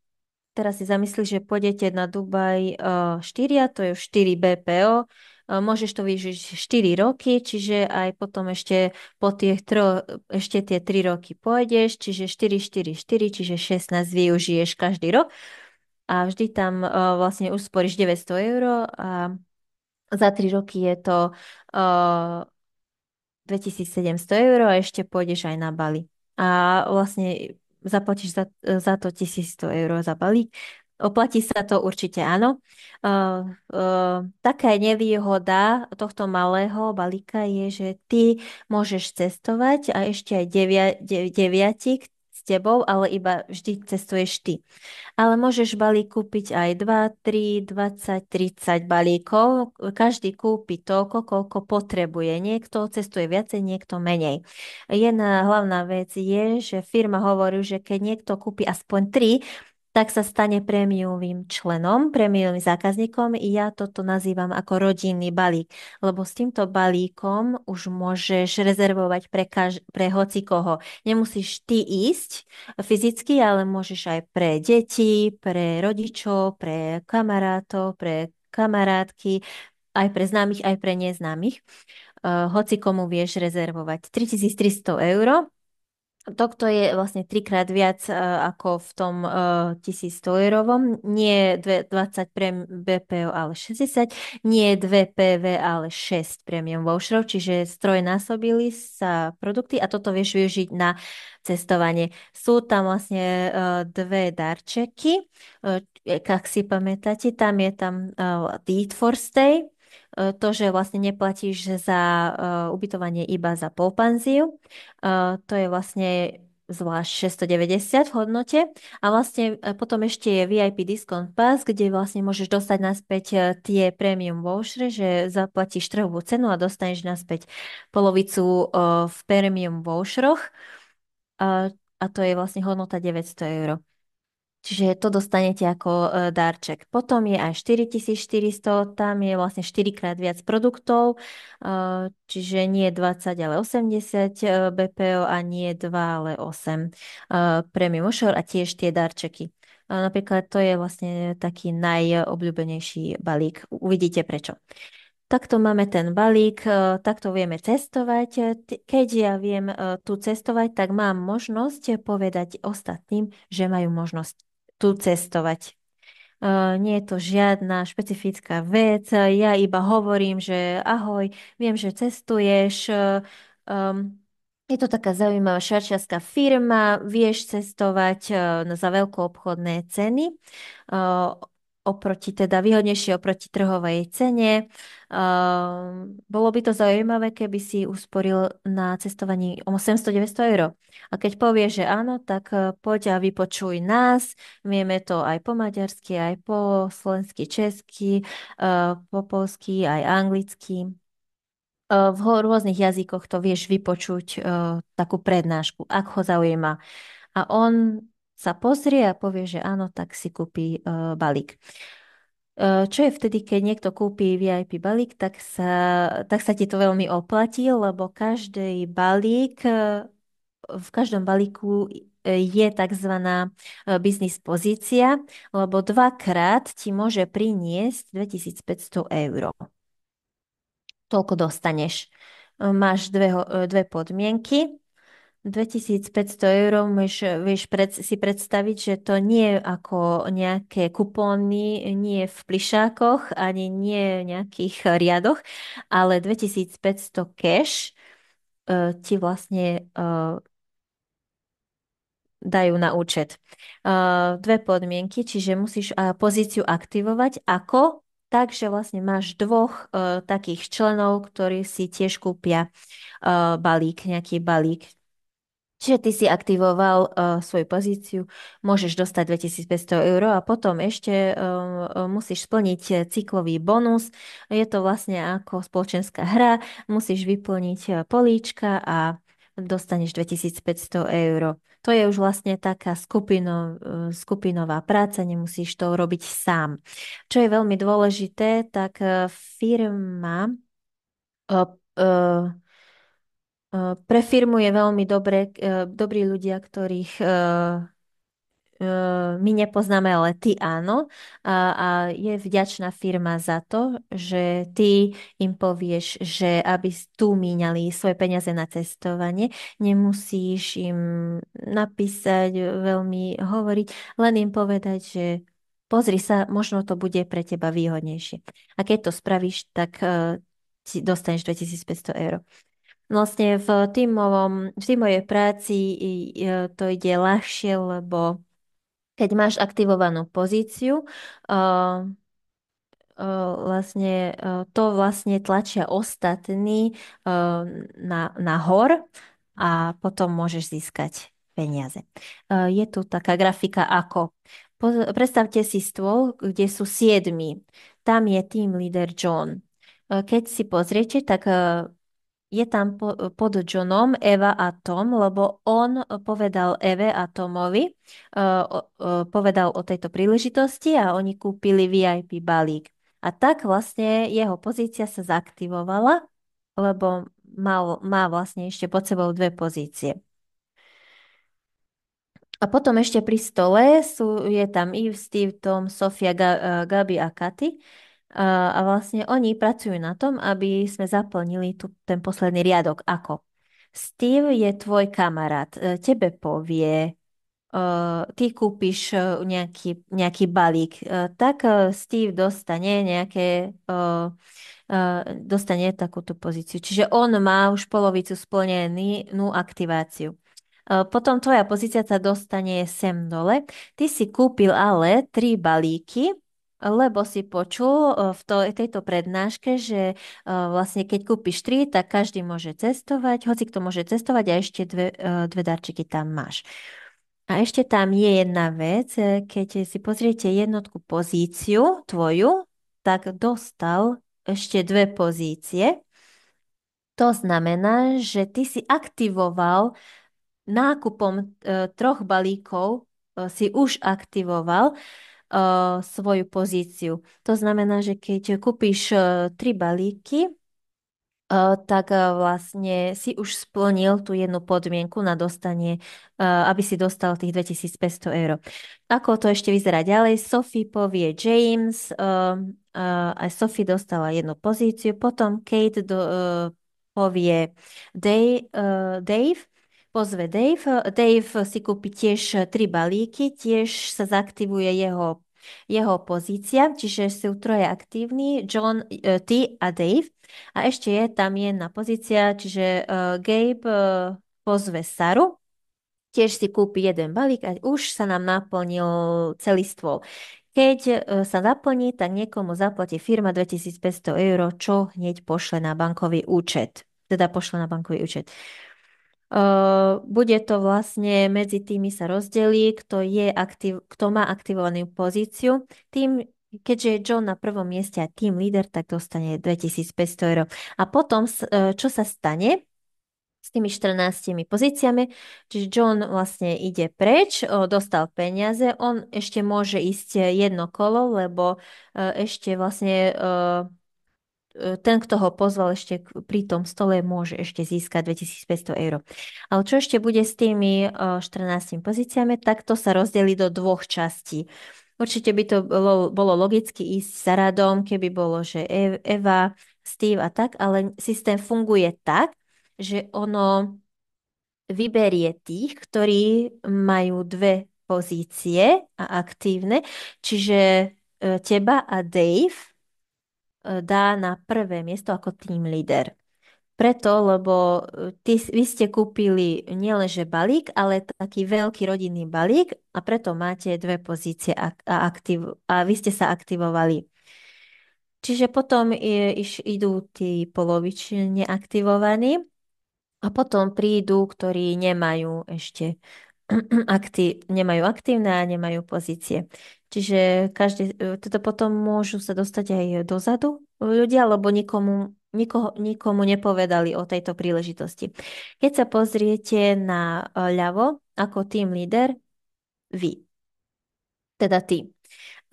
A: teraz si zamyslí, že pôjdete na Dubaj 4, a to je 4 BPO. Môžeš to vyžiť 4 roky, čiže aj potom ešte po ešte tie 3 roky pôjdeš, čiže 4, 4, 4, čiže 16 využiješ každý rok a vždy tam vlastne usporíš 900 eur a za 3 roky je to 2700 eur a ešte pôjdeš aj na Bali. A vlastne zaplatíš za to 1100 eur za balík. Oplatí sa to určite áno. Taká nevýhoda tohto malého balíka je, že ty môžeš cestovať a ešte aj deviatik s tebou, ale iba vždy cestuješ ty. Ale môžeš balík kúpiť aj 2, 3, 20, 30 balíkov. Každý kúpi toľko, koľko potrebuje. Niekto cestuje viacej, niekto menej. Jedna hlavná vec je, že firma hovorí, že keď niekto kúpi aspoň 3, tak sa stane prémiovým členom, prémiovým zákazníkom. I ja toto nazývam ako rodinný balík, lebo s týmto balíkom už môžeš rezervovať pre hoci koho. Nemusíš ty ísť fyzicky, ale môžeš aj pre deti, pre rodičov, pre kamarátov, pre kamarátky, aj pre známych, aj pre neznámych. Hoci komu vieš rezervovať 3300 eur. Toto je vlastne trikrát viac ako v tom 1100 eurovom. Nie 20 BPO, ale 60. Nie 2 PV, ale 6 premium voucherov, čiže strojnásobili sa produkty a toto vieš využiť na cestovanie. Sú tam vlastne dve darčeky. Ak si pamätáte, tam je tam Eat for Stay. To, že vlastne neplatíš za ubytovanie iba za polpanziu. To je vlastne zvlášť 690 v hodnote. A vlastne potom ešte je VIP Discount Pass, kde vlastne môžeš dostať naspäť tie premium voucher, že zaplatíš trhovú cenu a dostaneš naspäť polovicu v premium voucheroch. A to je vlastne hodnota 900 eur. Čiže to dostanete ako darček. Potom je aj 4400, tam je vlastne 4 krát viac produktov, čiže nie 20, ale 80 BPO a nie 2, ale 8 premium ušor a tiež tie darčeky. Napríklad to je vlastne taký najobľúbenejší balík. Uvidíte prečo. Takto máme ten balík, takto vieme cestovať. Keď ja viem tu cestovať, tak mám možnosť povedať ostatným, že majú možnosť tu cestovať. Nie je to žiadna špecifická vec. Ja iba hovorím, že ahoj, viem, že cestuješ. Je to taká zaujímavá švajčiarska firma, vieš cestovať za veľkoobchodné ceny, oproti teda výhodnejšie oproti trhovej cene. Bolo by to zaujímavé, keby si usporil na cestovaní o 800-900 eur. A keď povieš, že áno, tak poď a vypočuj nás. Vieme to aj po maďarsky, aj po slovensky, česky, po polsky, aj anglicky. V rôznych jazykoch to vieš vypočuť takú prednášku, ak ho zaujíma. A on sa pozrie a povie, že áno, tak si kúpi balík. Čo je vtedy, keď niekto kúpi VIP balík, tak sa ti to veľmi oplatí, lebo každý balík, v každom balíku je tzv. Business pozícia, lebo dvakrát ti môže priniesť 2500 eur. Toľko dostaneš. Máš dve podmienky. 2500 eur vieš si predstaviť, že to nie je ako nejaké kupóny, nie v plišákoch, ani nie v nejakých riadoch, ale 2500 cash ti vlastne dajú na účet. Dve podmienky, čiže musíš pozíciu aktivovať ako tak, že vlastne máš dvoch takých členov, ktorí si tiež kúpia balík, nejaký balík. Čiže ty si aktivoval svoju pozíciu, môžeš dostať 2500 eur a potom ešte musíš splniť cyklový bonus. Je to vlastne ako spoločenská hra, musíš vyplniť políčka a dostaneš 2500 eur. To je už vlastne taká skupinová práca, nemusíš to robiť sám. Čo je veľmi dôležité, tak firma uh, uh, pre firmu je veľmi dobrí ľudia, ktorých my nepoznáme, ale ty áno. A je vďačná firma za to, že ty im povieš, že aby tu míňali svoje peniaze na cestovanie, nemusíš im napísať, veľmi hovoriť, len im povedať, že pozri sa, možno to bude pre teba výhodnejšie. A keď to spravíš, tak si dostaneš 2500 eur. Vlastne v tímovej práci to ide ľahšie, lebo keď máš aktivovanú pozíciu, to vlastne tlačia ostatní nahor a potom môžeš získať peniaze. Je tu taká grafika ako. Predstavte si stôl, kde sú 7. Tam je team leader John. Keď si pozriete, tak je tam pod Johnom Eva a Tom, lebo on povedal Eve a Tomovi, povedal o tejto príležitosti a oni kúpili VIP balík. A tak vlastne jeho pozícia sa zaktivovala, lebo má vlastne ešte pod sebou dve pozície. A potom ešte pri stole je tam Eve, Steve, Tom, Sofia, Gabi a Katy. A vlastne oni pracujú na tom, aby sme zaplnili ten posledný riadok. Ako? Steve je tvoj kamarát. Tebe povie, ty kúpiš nejaký balík. Tak Steve dostane takúto pozíciu. Čiže on má už polovicu splnenú aktiváciu. Potom tvoja pozícia sa dostane sem dole. Ty si kúpil ale 3 balíky, lebo si počul tejto prednáške, že vlastne keď kúpiš 3, tak každý môže cestovať, hoci kto môže cestovať a ešte dve darčeky tam máš. A ešte tam je jedna vec, keď si pozriete jednotku pozíciu tvoju, tak dostal ešte 2 pozície. To znamená, že ty si aktivoval nákupom 3 balíkov si už aktivoval svoju pozíciu. To znamená, že keď kúpiš 3 balíky, tak vlastne si už splnil tú jednu podmienku na dostanie, aby si dostal tých 2500 eur. Ako to ešte vyzerá ďalej? Sophie povie James, aj Sophie dostala jednu pozíciu, potom Kate povie Dave, pozve Dave. Dave si kúpi tiež 3 balíky, tiež sa zaktivuje jeho pozícia, čiže sú troje aktívni, John, ty a Dave. A ešte je tam jedna pozícia, čiže Gabe pozve Saru, tiež si kúpi jeden balík a už sa nám naplnil celý stôl. Keď sa naplní, tak niekomu zaplatí firma 2500 eur, čo hneď pošle na bankový účet. Teda pošle na bankový účet. Bude to vlastne medzi tými sa rozdelí, kto má aktivovanú pozíciu. Keďže je John na prvom mieste a team leader, tak dostane 2500 eur. A potom, čo sa stane s tými 14 pozíciami, čiže John vlastne ide preč, dostal peniaze, on ešte môže ísť jedno kolo, lebo ešte vlastne ten, kto ho pozval ešte pri tom stole, môže ešte získať 2500 eur. Ale čo ešte bude s tými 14 pozíciami, tak to sa rozdeli do 2 častí. Určite by to bolo logicky ísť za radom, keby bolo, že Eva, Steve a tak, ale systém funguje tak, že ono vyberie tých, ktorí majú 2 pozície a aktívne, čiže teba a Dave dá na prvé miesto ako team leader. Preto, lebo vy ste kúpili nielenže balík, ale taký veľký rodinný balík a preto máte 2 pozície a vy ste sa aktivovali. Čiže potom idú tí polovične aktivovaní a potom prídu, ktorí nemajú ešte nemajú aktívne a nemajú pozície. Čiže toto potom môžu sa dostať aj dozadu ľudia, lebo nikomu nepovedali o tejto príležitosti. Keď sa pozriete na ľavo ako team leader, vy, teda ty.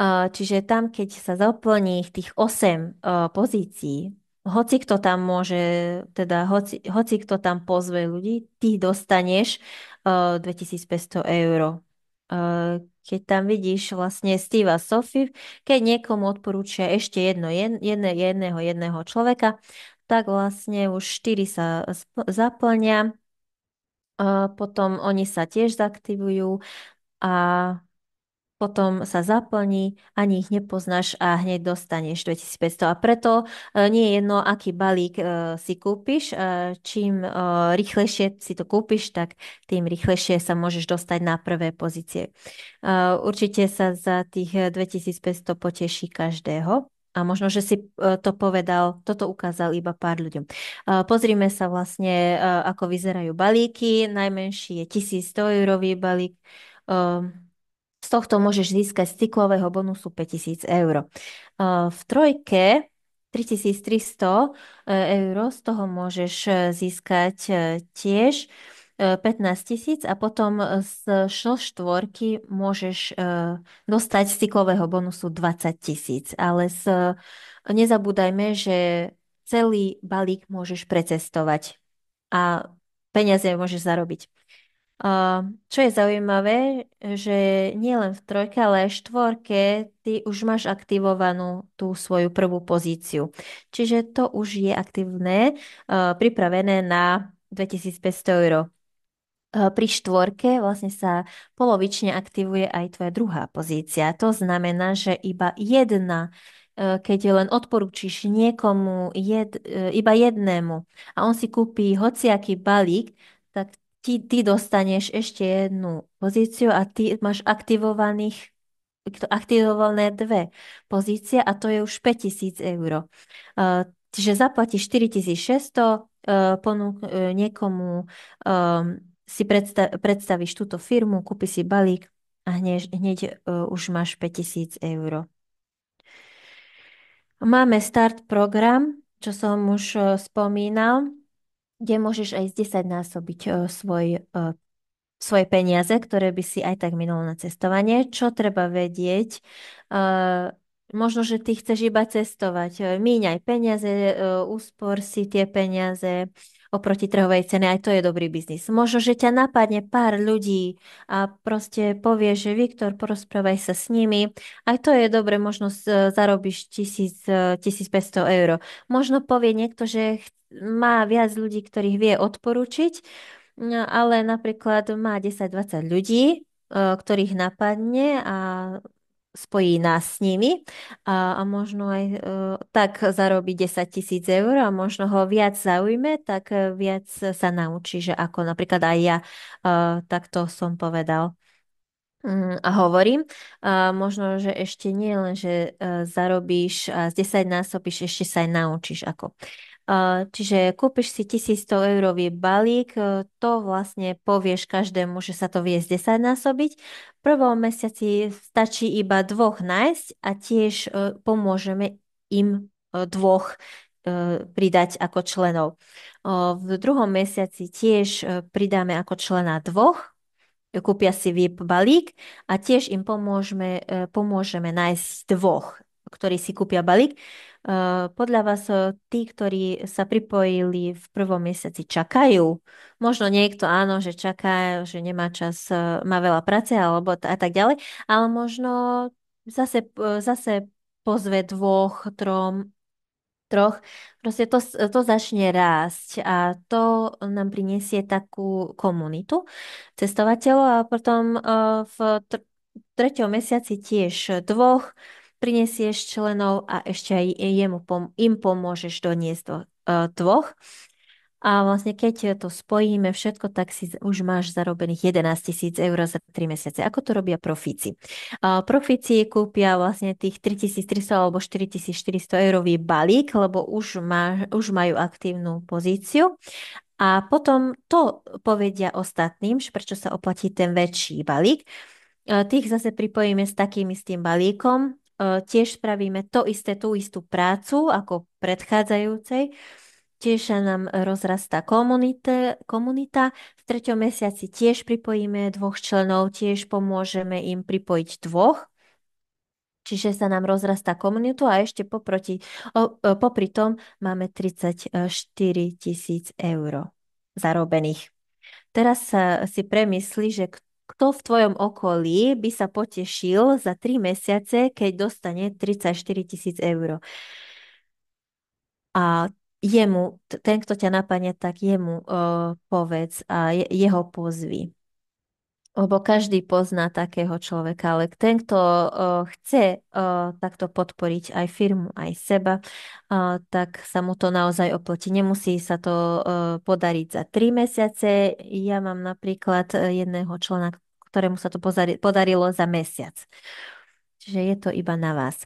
A: Čiže tam, keď sa zaplní tých 8 pozícií, hoci kto tam môže, teda hoci kto tam pozve ľudí, ty dostaneš 2500 eur. Keď tam vidíš vlastne Steve a Sophie, keď niekomu odporúčia ešte jedného človeka, tak vlastne už 4 sa zaplňa, potom oni sa tiež zaktivujú a potom sa zaplní, ani ich nepoznáš a hneď dostaneš 2500. A preto nie je jedno, aký balík si kúpiš. Čím rýchlejšie si to kúpiš, tak tým rýchlejšie sa môžeš dostať na prvé pozície. Určite sa za tých 2500 poteší každého. A možno, že si toto ukázal iba pár ľuďom. Pozrime sa vlastne, ako vyzerajú balíky. Najmenší je 1100-eurový balík. Z tohto môžeš získať z cyklového bonusu 5000 eur. V trojke 3300 eur, z toho môžeš získať tiež 15 000 a potom zo štvorky môžeš dostať z cyklového bonusu 20 000. Ale nezabúdajme, že celý balík môžeš precestovať a peniaze môžeš zarobiť. Čo je zaujímavé, že nie len v trojke, ale aj v štvorke ty už máš aktivovanú tú svoju prvú pozíciu. Čiže to už je aktívne, pripravené na 2500 eur. Pri štvorke vlastne sa polovične aktivuje aj tvoja druhá pozícia. To znamená, že iba jedna, keď len odporúčiš niekomu, iba jednému a on si kúpi hociaký balík, tak ty dostaneš ešte jednu pozíciu a ty máš aktivované dve pozície a to je už 5000 eur. Čiže zaplatíš 4600, niekomu si predstavíš túto firmu, kúpi si balík a hneď už máš 5000 eur. Máme start program, čo som už spomínal, kde môžeš aj z 10 násobiť svoje peniaze, ktoré by si aj tak minul na cestovanie. Čo treba vedieť? Možno, že ty chceš iba cestovať. Míňaj peniaze, úspor si tie peniaze oproti trhovej cene, aj to je dobrý biznis. Možno, že ťa napadne pár ľudí a proste povie, že Viktor, porozprávaj sa s nimi. Aj to je dobre, možno zarobíš 1500 eur. Možno povie niekto, že má viac ľudí, ktorých vie odporučiť, no, ale napríklad má 10-20 ľudí, ktorých napadne a spojí nás s nimi a možno aj tak zarobí 10 000 eur a možno ho viac zaujme, tak viac sa naučí, že ako napríklad aj ja takto som povedal. A hovorím, možno, že ešte nie len, že zarobíš a z 10 násobíš, ešte sa aj naučíš ako. Čiže kúpiš si 1100 eurový balík, to vlastne povieš každému, že sa to vie z 10 násobiť. V prvom mesiaci stačí iba dvoch nájsť a tiež pomôžeme im dvoch pridať ako členov. V druhom mesiaci tiež pridáme ako člena dvoch, kúpia si VIP balík a tiež im pomôžeme nájsť dvoch, ktorí si kúpia balík. Podľa vás tí, ktorí sa pripojili v prvom mesiaci, čakajú? Možno niekto áno, že čaká, že nemá čas, má veľa práce alebo a tak ďalej, ale možno zase pozve dvoch, troch, proste to začne rásť a to nám prinesie takú komunitu cestovateľov a potom v treťom mesiaci tiež dvoch prinesieš členov a ešte aj im pomôžeš doniesť dvoch. A vlastne keď to spojíme všetko, tak si už máš zarobených 11 000 eur za 3 mesiace. Ako to robia profíci? Profíci kúpia vlastne tých 3300 alebo 4400 eurový balík, lebo už majú aktívnu pozíciu. A potom to povedia ostatným, prečo sa oplatí ten väčší balík. Tých zase pripojíme s takým istým balíkom. Tiež spravíme to isté, tú istú prácu ako predchádzajúcej. Tiež sa nám rozrastá komunita. V treťom mesiaci tiež pripojíme dvoch členov, tiež pomôžeme im pripojiť dvoch. Čiže sa nám rozrastá komunitu a ešte popri tom máme 34 000 eur zarobených. Teraz si premysli, že kto v tvojom okolí by sa potešil za 3 mesiace, keď dostane 34 000 eur. A ten, kto ťa napadne, tak jemu povedz a jeho pozvi. Lebo každý pozná takého človeka, ale ten, kto chce takto podporiť aj firmu, aj seba, tak sa mu to naozaj oplatí. Nemusí sa to podariť za 3 mesiace. Ja mám napríklad jedného člena, ktorému sa to podarilo za mesiac. Čiže je to iba na vás.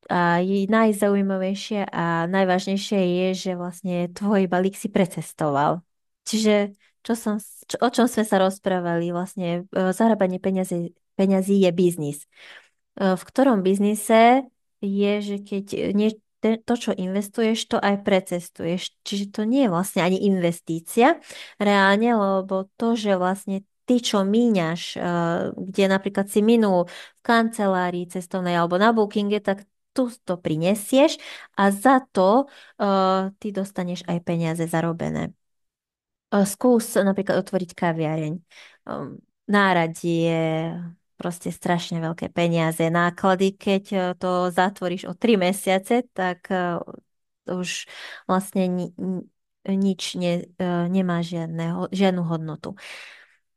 A: A najzaujímavejšie a najvážnejšie je, že vlastne tvoj balík si precestoval. Čiže o čom sme sa rozprávali? Vlastne zarábanie peňazí je biznis. V ktorom biznise je, že keď to, čo investuješ, to aj precestuješ. Čiže to nie je vlastne ani investícia reálne, lebo to, že vlastne ty, čo míňaš, kde napríklad si minul v kancelárii cestovnej alebo na Bookinge, tak tu to prinesieš a za to ty dostaneš aj peniaze zarobené. Skús napríklad otvoriť kaviareň. Náradie, proste strašne veľké peniaze, náklady. Keď to zatvoríš o 3 mesiace, tak už vlastne nič nemá žiadnu hodnotu.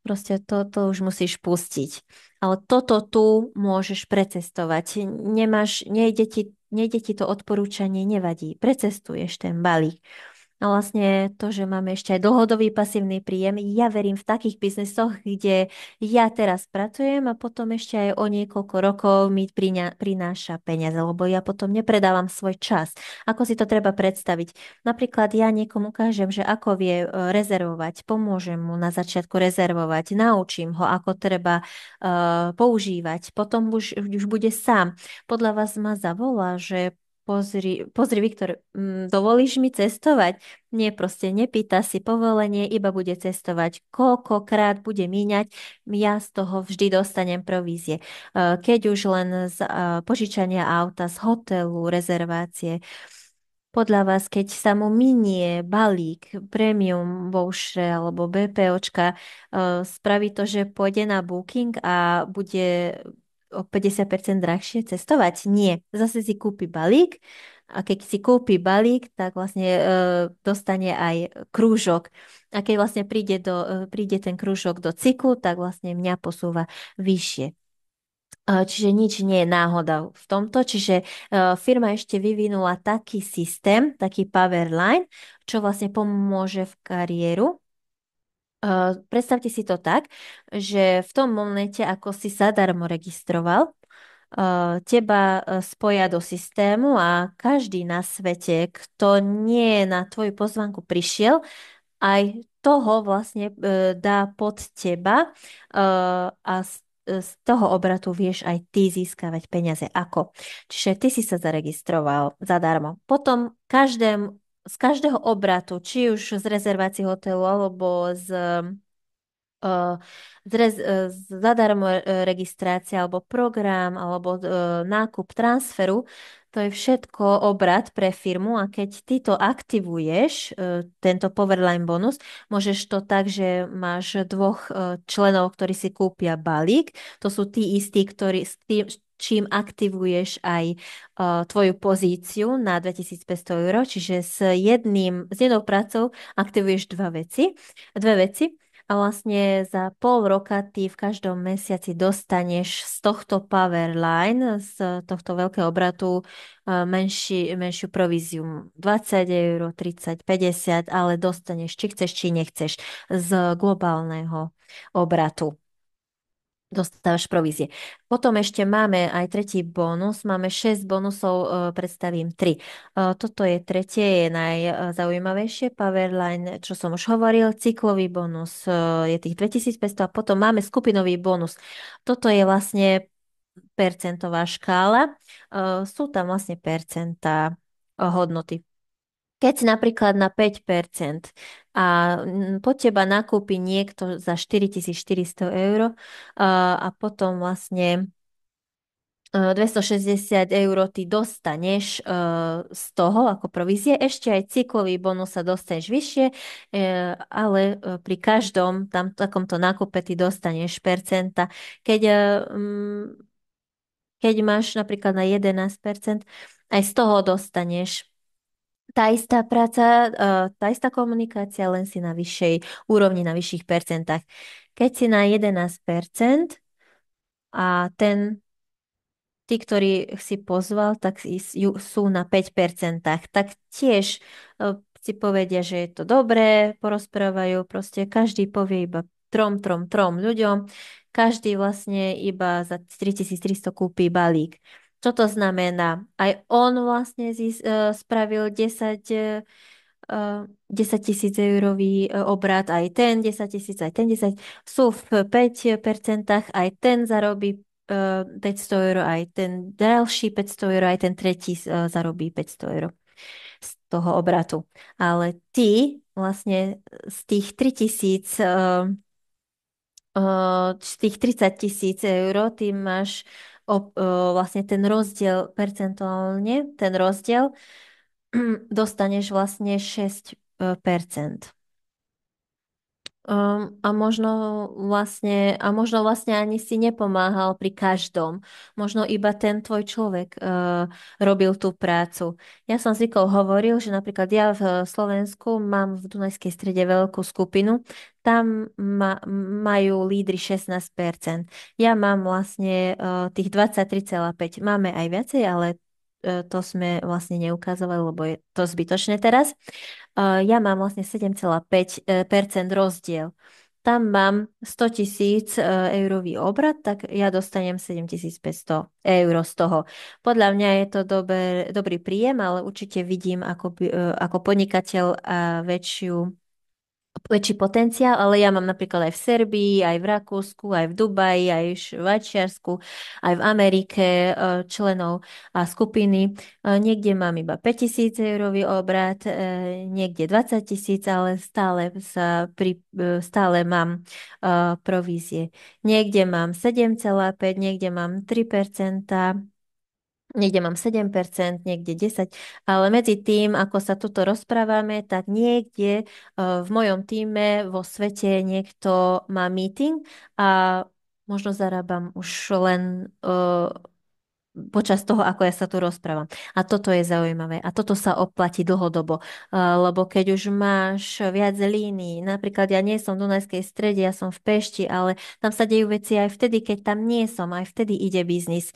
A: Proste to už musíš pustiť. Ale toto tu môžeš precestovať. Nejde ti to odporúčanie, nevadí. Precestuješ ten balík. A vlastne to, že máme ešte aj dlhodobý pasívny príjem, ja verím v takých biznesoch, kde ja teraz pracujem a potom ešte aj o niekoľko rokov mi prináša peniaze, lebo ja potom nepredávam svoj čas. Ako si to treba predstaviť? Napríklad ja niekomu ukážem, že ako vie rezervovať, pomôžem mu na začiatku rezervovať, naučím ho, ako treba používať, potom už bude sám. Podľa vás ma zavolá, že pozri, Viktor, dovolíš mi cestovať? Nie, proste nepýta si povolenie, iba bude cestovať. Koľkokrát bude míňať, ja z toho vždy dostanem provízie. Keď už len z požičania auta, z hotelu, rezervácie. Podľa vás, keď sa mu minie balík premium voucher alebo BPOčka, spraví to, že pôjde na Booking a bude o 50% drahšie cestovať? Nie. Zase si kúpi balík a keď si kúpi balík, tak vlastne dostane aj krúžok. A keď vlastne príde ten krúžok do cyklu, tak vlastne mňa posúva vyššie. Čiže nič nie je náhoda v tomto. Čiže firma ešte vyvinula taký systém, taký Powerline, čo vlastne pomôže v kariéru. Predstavte si to tak, že v tom momente, ako si zadarmo registroval, teba spoja do systému a každý na svete, kto nie na tvoju pozvánku prišiel, aj toho vlastne dá pod teba a z toho obratu vieš aj ty získavať peniaze. Ako? Čiže ty si sa zaregistroval zadarmo. Potom z každého obratu, či už z rezervácií hotelu alebo eh, zadarmo registrácia alebo program alebo nákup transferu, to je všetko obrad pre firmu a keď ty to aktivuješ, tento Powerline bonus, môžeš to tak, že máš dvoch členov, ktorí si kúpia balík. To sú tí istí, čím aktivuješ aj tvoju pozíciu na 2500 eur, čiže s jednou prácou aktivuješ dve veci. A vlastne za pol roka ty v každom mesiaci dostaneš z tohto Powerline, z tohto veľkého obratu menšiu províziu. 20 eur, 30, 50, ale dostaneš, či chceš, či nechceš, z globálneho obratu. Dostávaš provízie. Potom ešte máme aj tretí bonus. Máme 6 bonusov, predstavím 3. Toto je tretie, je najzaujímavejšie. Powerline, čo som už hovoril, cyklový bonus je tých 2500 a potom máme skupinový bonus. Toto je vlastne percentová škála. Sú tam vlastne percentá hodnoty. Keď si napríklad na 5% a po teba nakúpi niekto za 4400 eur a potom vlastne 260 eur ty dostaneš z toho ako provízie. Ešte aj cyklový bonus sa dostaneš vyššie, ale pri každom tam takomto nákupe ty dostaneš percenta. Keď máš napríklad na 11%, aj z toho dostaneš tá istá práca, tá istá komunikácia, len si na vyššej úrovni, na vyšších percentách. Keď si na 11% a tí, ktorí si pozval, tak sú na 5%, tak tiež si povedia, že je to dobré, porozprávajú, proste každý povie iba trom ľuďom, každý vlastne iba za 3300 kúpi balík. Čo to znamená? Aj on vlastne spravil 10 tisíc eurový obrat, aj ten 10 tisíc, aj ten 10, sú v 5%, aj ten zarobí 500 eur, aj ten ďalší 500 eur, aj ten tretí zarobí 500 eur z toho obratu. Ale ty vlastne z tých 3000, z tých 30 000 eur, ty máš vlastne ten rozdiel percentuálne, ten rozdiel dostaneš vlastne 6%. A možno vlastne ani si nepomáhal pri každom. Možno iba ten tvoj človek robil tú prácu. Ja som zvykol hovoril, že napríklad ja v Slovensku mám v Dunajskej strede veľkú skupinu. Tam majú lídry 16%. Ja mám vlastne tých 23,5%. Máme aj viacej, ale to sme vlastne neukázovali, lebo je to zbytočné teraz. Ja mám vlastne 7,5% rozdiel. Tam mám 100 000 eurový obrat, tak ja dostanem 7 500 eur z toho. Podľa mňa je to dobrý príjem, ale určite vidím ako podnikateľ väčší potenciál, ale ja mám napríklad aj v Serbii, aj v Rakúsku, aj v Dubaji, aj v Švajčiarsku, aj v Amerike členov a skupiny. Niekde mám iba 5 000 eurový obrat, niekde 20 000, ale stále mám provízie. Niekde mám 7,5, niekde mám 3%. Niekde mám 7%, niekde 10%, ale medzi tým, ako sa tuto rozprávame, tak niekde v mojom týme vo svete niekto má meeting a možno zarábam už len počas toho, ako ja sa tu rozprávam. A toto je zaujímavé. A toto sa oplatí dlhodobo. Lebo keď už máš viac línií, napríklad ja nie som v Dunajskej strede, ja som v Pešti, ale tam sa dejú veci aj vtedy, keď tam nie som, aj vtedy ide biznis.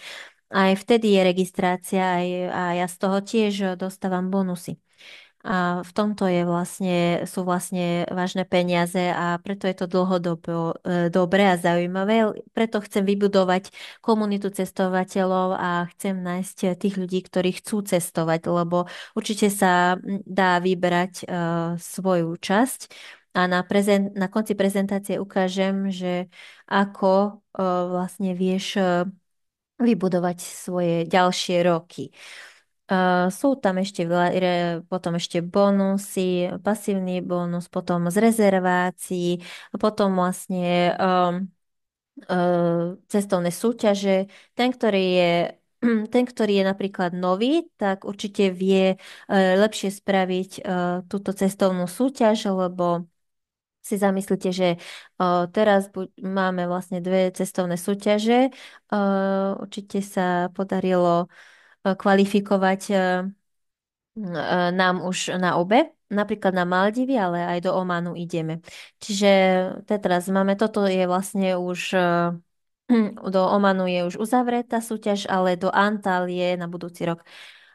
A: Aj vtedy je registrácia a ja z toho tiež dostávam bonusy. A v tomto sú vlastne vážne peniaze a preto je to dlhodobo dobre a zaujímavé. Preto chcem vybudovať komunitu cestovateľov a chcem nájsť tých ľudí, ktorí chcú cestovať, lebo určite sa dá vybrať svoju časť. A na konci prezentácie ukážem, že ako vlastne vieš vybudovať svoje ďalšie roky. Sú tam ešte potom ešte bonusy, pasívny bonus, potom z rezervácií, potom vlastne cestovné súťaže. Ten, ktorý je napríklad nový, tak určite vie lepšie spraviť túto cestovnú súťaž, lebo si zamyslíte, že teraz máme vlastne dve cestovné súťaže. Určite sa podarilo kvalifikovať nám už na obe, napríklad na Maldivy, ale aj do Omanu ideme. Čiže teraz toto je vlastne už do Omanu je už uzavretá súťaž, ale do Antálie na budúci rok,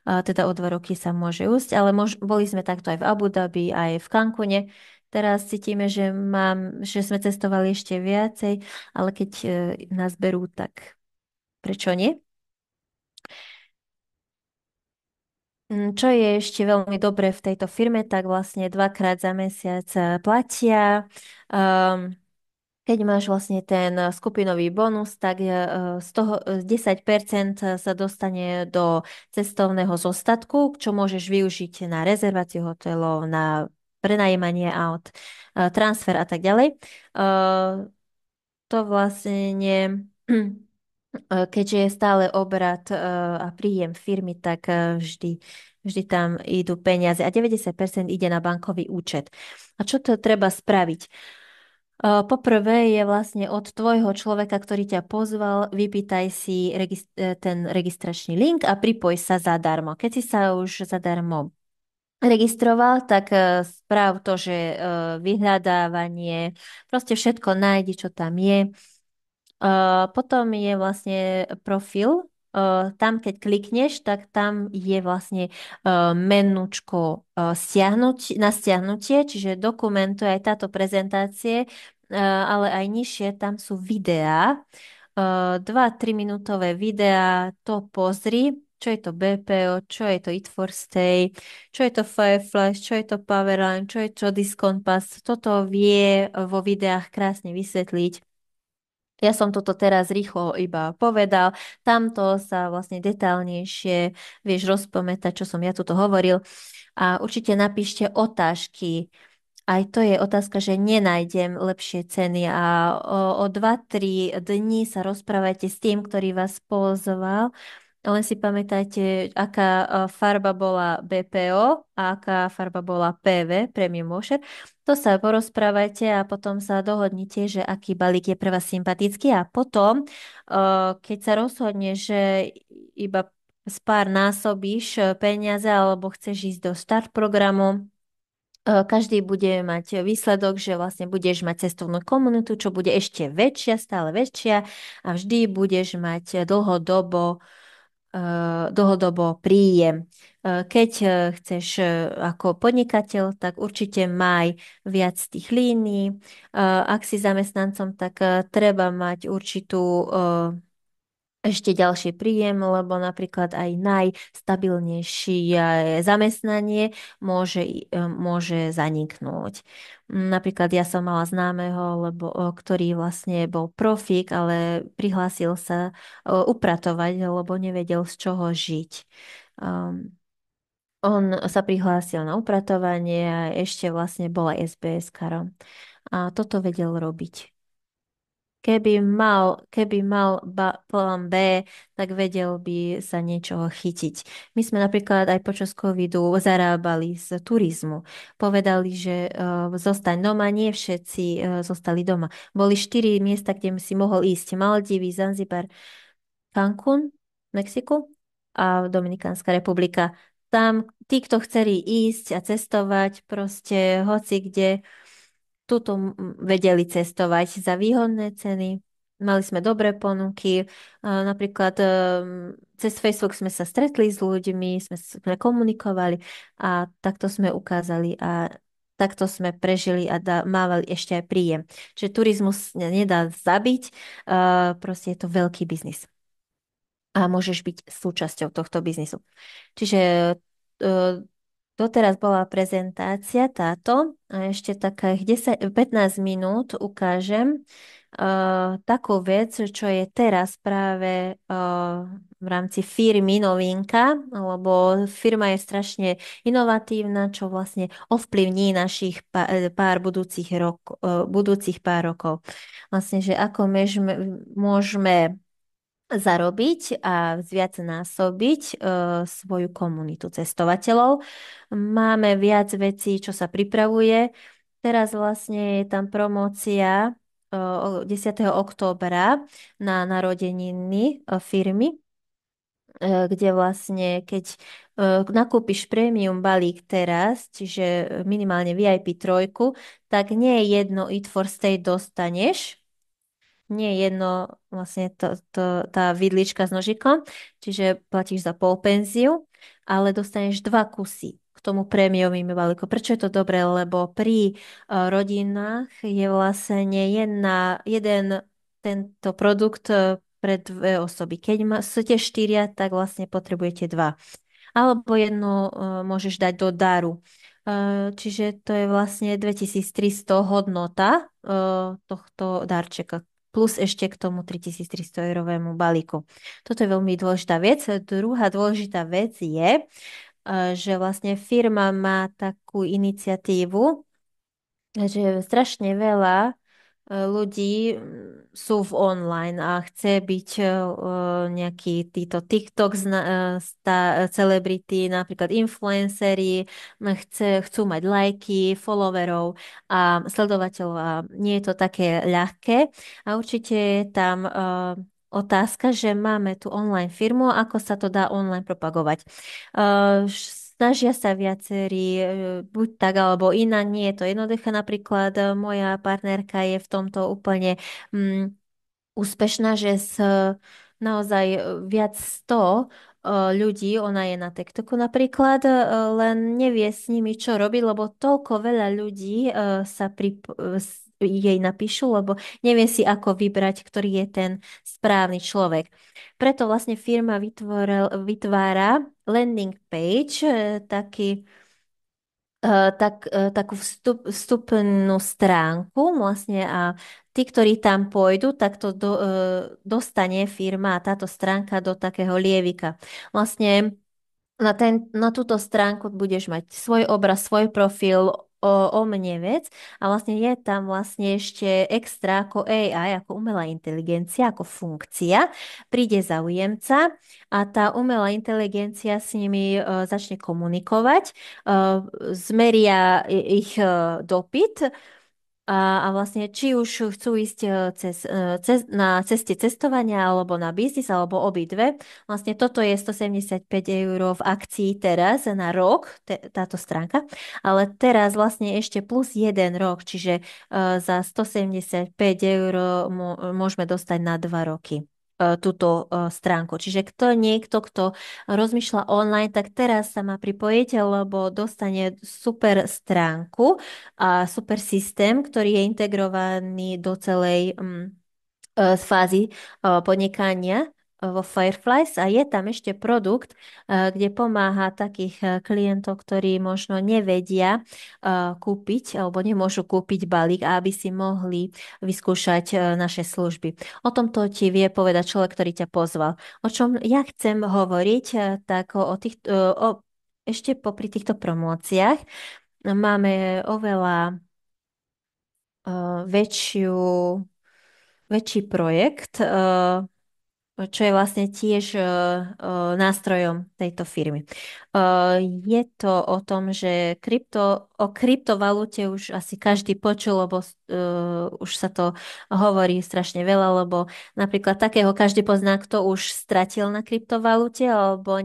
A: teda o 2 roky sa môže ísť, ale boli sme takto aj v Abu Dhabi, aj v Cancune. Teraz cítime, že sme cestovali ešte viacej, ale keď nás berú, tak prečo nie? Čo je ešte veľmi dobré v tejto firme, tak vlastne 2-krát za mesiac platia. Um, Keď máš vlastne ten skupinový bonus, tak z toho 10% sa dostane do cestovného zostatku, čo môžeš využiť na rezerváciu hotelov, na prenajímanie aut, transfer a tak ďalej. To vlastne keďže je stále obrat a príjem firmy, tak vždy tam idú peniaze a 90% ide na bankový účet. A čo to treba spraviť? Poprvé je vlastne od tvojho človeka, ktorý ťa pozval, vypýtaj si ten registračný link a pripoj sa zadarmo. Keď si sa už zadarmo registroval, tak správ to, že vyhľadávanie, proste všetko nájdi, čo tam je. Potom je vlastne profil. Tam, keď klikneš, tak tam je vlastne menučko na stiahnutie, čiže dokumentuje aj táto prezentácie, ale aj nižšie tam sú videá. 2-3 minútové videá, to pozri, čo je to BPO, čo je to Eat for Stay, čo je to Fireflash, čo je to Powerline, čo je to Discount Pass. Toto vie vo videách krásne vysvetliť Ja som toto teraz rýchlo iba povedal. Tamto sa vlastne detálnejšie vieš rozpamätať, čo som ja tuto hovoril. A určite napíšte otázky. Aj to je otázka, že nenájdem lepšie ceny a o 2-3 dní sa rozprávajte s tým, ktorý vás pozval. Len si pamätajte, aká farba bola BPO a aká farba bola PV, Premium Washer. To sa porozprávajte a potom sa dohodnite, že aký balík je pre vás sympatický a potom, keď sa rozhodne, že iba z pár násobíš peniaze alebo chceš ísť do štart programu, každý bude mať výsledok, že vlastne budeš mať cestovnú komunitu, čo bude ešte väčšia, stále väčšia a vždy budeš mať dlhodobo príjem. Keď chceš ako podnikateľ, tak určite maj viac tých línií. Ak si zamestnancom, tak treba mať určitú ešte ďalší príjem, lebo napríklad aj najstabilnejšie zamestnanie môže zaniknúť. Napríklad ja som mala známeho, ktorý vlastne bol profík, ale prihlásil sa upratovať, lebo nevedel z čoho žiť. Um, on sa prihlásil na upratovanie a ešte vlastne bol aj SBS-karom. A toto vedel robiť. Keby mal plán B, tak vedel by sa niečoho chytiť. My sme napríklad aj počas covidu zarábali z turizmu. Povedali, že zostaň doma, nie všetci zostali doma. Boli 4 miesta, kde si mohol ísť. Maldivy, Zanzibar, Cancún, Mexiku a Dominikánska republika. Tam tí, kto chceli ísť a cestovať, proste hoci kde, tuto vedeli cestovať za výhodné ceny. Mali sme dobré ponuky. Napríklad cez Facebook sme sa stretli s ľuďmi, sme komunikovali a takto sme ukázali a takto sme prežili a mávali ešte aj príjem. Čiže turizmus nedá zabiť, proste je to veľký biznis a môžeš byť súčasťou tohto biznisu. Čiže e, doteraz bola prezentácia táto a ešte takých 15 minút ukážem takú vec, čo je teraz práve v rámci firmy novinka, lebo firma je strašne inovatívna, čo vlastne ovplyvní našich pár budúcich pár rokov. Vlastne, že ako môžeme zarobiť a viac násobiť svoju komunitu cestovateľov. Máme viac vecí, čo sa pripravuje. Teraz vlastne je tam promócia 10. októbra na narodeniny firmy, kde vlastne keď nakúpiš premium balík teraz, čiže minimálne VIP trojku, tak nie je jedno Eat for Stay dostaneš, nie je jedno vlastne tá vidlička s nožikom, čiže platíš za pol penziu, ale dostaneš 2 kusy k tomu prémiovým balíku. Prečo je to dobré? Lebo pri rodinách je vlastne jeden tento produkt pre 2 osoby. Keď ste 4, tak vlastne potrebujete 2 alebo jednu môžeš dať do daru. Čiže to je vlastne 2300 hodnota tohto darčeka. Plus ešte k tomu 3300 eurovému balíku. Toto je veľmi dôležitá vec. Druhá dôležitá vec je, že vlastne firma má takú iniciatívu, že strašne veľa ľudí sú v online a chce byť nejaký títo TikTok celebrity, napríklad influenceri, chcú mať lajky, followerov a sledovateľov a nie je to také ľahké. A určite je tam otázka, že máme tu online firmu, ako sa to dá online propagovať. Snažia sa viacerí, buď tak alebo inak, nie je to jednoduché. Napríklad moja partnerka je v tomto úplne úspešná, že naozaj viac 100 ľudí, ona je na TikToku napríklad, len nevie s nimi, čo robiť, lebo toľko veľa ľudí jej napíšu, lebo nevie si, ako vybrať, ktorý je ten správny človek. Preto vlastne firma vytvára landing page, taký takú vstupnú stránku vlastne a tí, ktorí tam pôjdu, tak to dostane firma a táto stránka do takého lievika. Vlastne na túto stránku budeš mať svoj obraz, svoj profil o mne vec a vlastne je tam vlastne ešte extra ako AI, ako umelá inteligencia, ako funkcia. Príde zaujemca a tá umelá inteligencia s nimi začne komunikovať, zmeria ich dopyt a vlastne, či už chcú ísť na ceste cestovania, alebo na biznis, alebo obidve. Vlastne toto je 175 eur v akcii teraz na rok, táto stránka. Ale teraz vlastne ešte plus jeden rok, čiže za 175 eur môžeme dostať na 2 roky túto stránku. Čiže niekto, kto rozmýšľa online, tak teraz sa má pripojiť, lebo dostane super stránku a super systém, ktorý je integrovaný do celej fázy podnikania vo Fireflies a je tam ešte produkt, kde pomáha takých klientov, ktorí možno nevedia kúpiť alebo nemôžu kúpiť balík, aby si mohli vyskúšať naše služby. O tomto ti vie povedať človek, ktorý ťa pozval. O čom ja chcem hovoriť, tak ešte popri týchto promóciách máme oveľa väčšiu, väčší projekt, čo je vlastne tiež nástrojom tejto firmy. Je to o tom, že o kryptovalute už asi každý počul, lebo už sa to hovorí strašne veľa, lebo napríklad takého každý pozná, kto už stratil na kryptovalute, alebo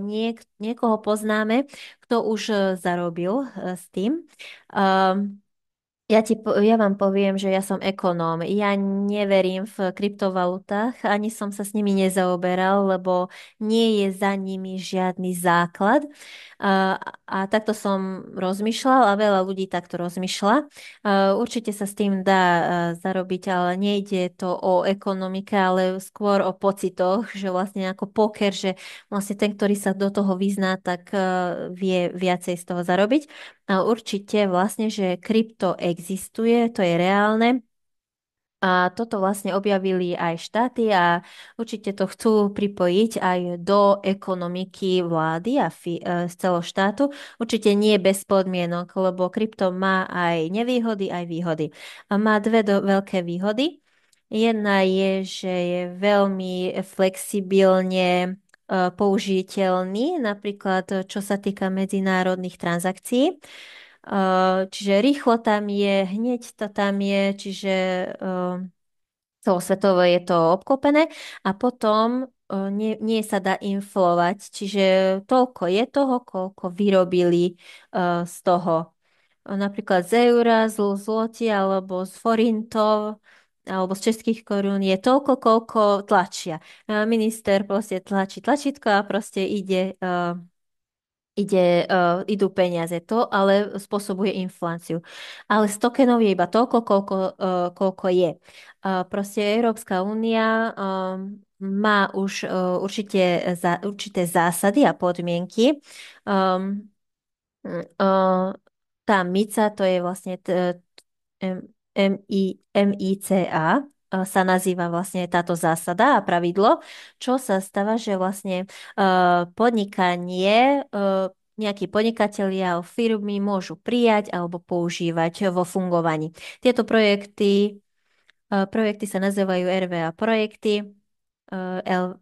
A: niekoho poznáme, kto už zarobil s tým. Um, ja vám poviem, že ja som ekonóm. Ja neverím v kryptovalutách, ani som sa s nimi nezaoberal, lebo nie je za nimi žiadny základ. A takto som rozmýšľal a veľa ľudí takto rozmýšľa. Určite sa s tým dá zarobiť, ale nejde to o ekonomike, ale skôr o pocitoch, že vlastne ako poker, že vlastne ten, ktorý sa do toho vyzná, tak vie viacej z toho zarobiť. A určite vlastne, že krypto existuje, to je reálne. A toto vlastne objavili aj štáty a určite to chcú pripojiť aj do ekonomiky vlády a z celého štátu. Určite nie bez podmienok, lebo krypto má aj nevýhody, aj výhody. A má dve veľké výhody. Jedna je, že je veľmi flexibilne použiteľný, napríklad čo sa týka medzinárodných transakcií. Čiže rýchlo tam je, hneď to tam je, čiže celosvetovo je to obklopené a potom nie sa dá inflovať, čiže toľko je toho, koľko vyrobili z toho. Napríklad z eura, z zloty alebo z forintov alebo z českých korún je toľko, koľko tlačia. Minister proste tlačí tlačítko a proste idú peniaze. To ale spôsobuje infláciu. Ale z tokenov je iba toľko, koľko je. Proste Európska únia má už určité zásady a podmienky. Um, tá MICA, to je vlastne MICA, sa nazýva vlastne táto zásada a pravidlo, čo sa stáva, že vlastne podnikanie, nejakí podnikatelia alebo firmy môžu prijať alebo používať vo fungovaní. Tieto projekty sa nazývajú RVA projekty,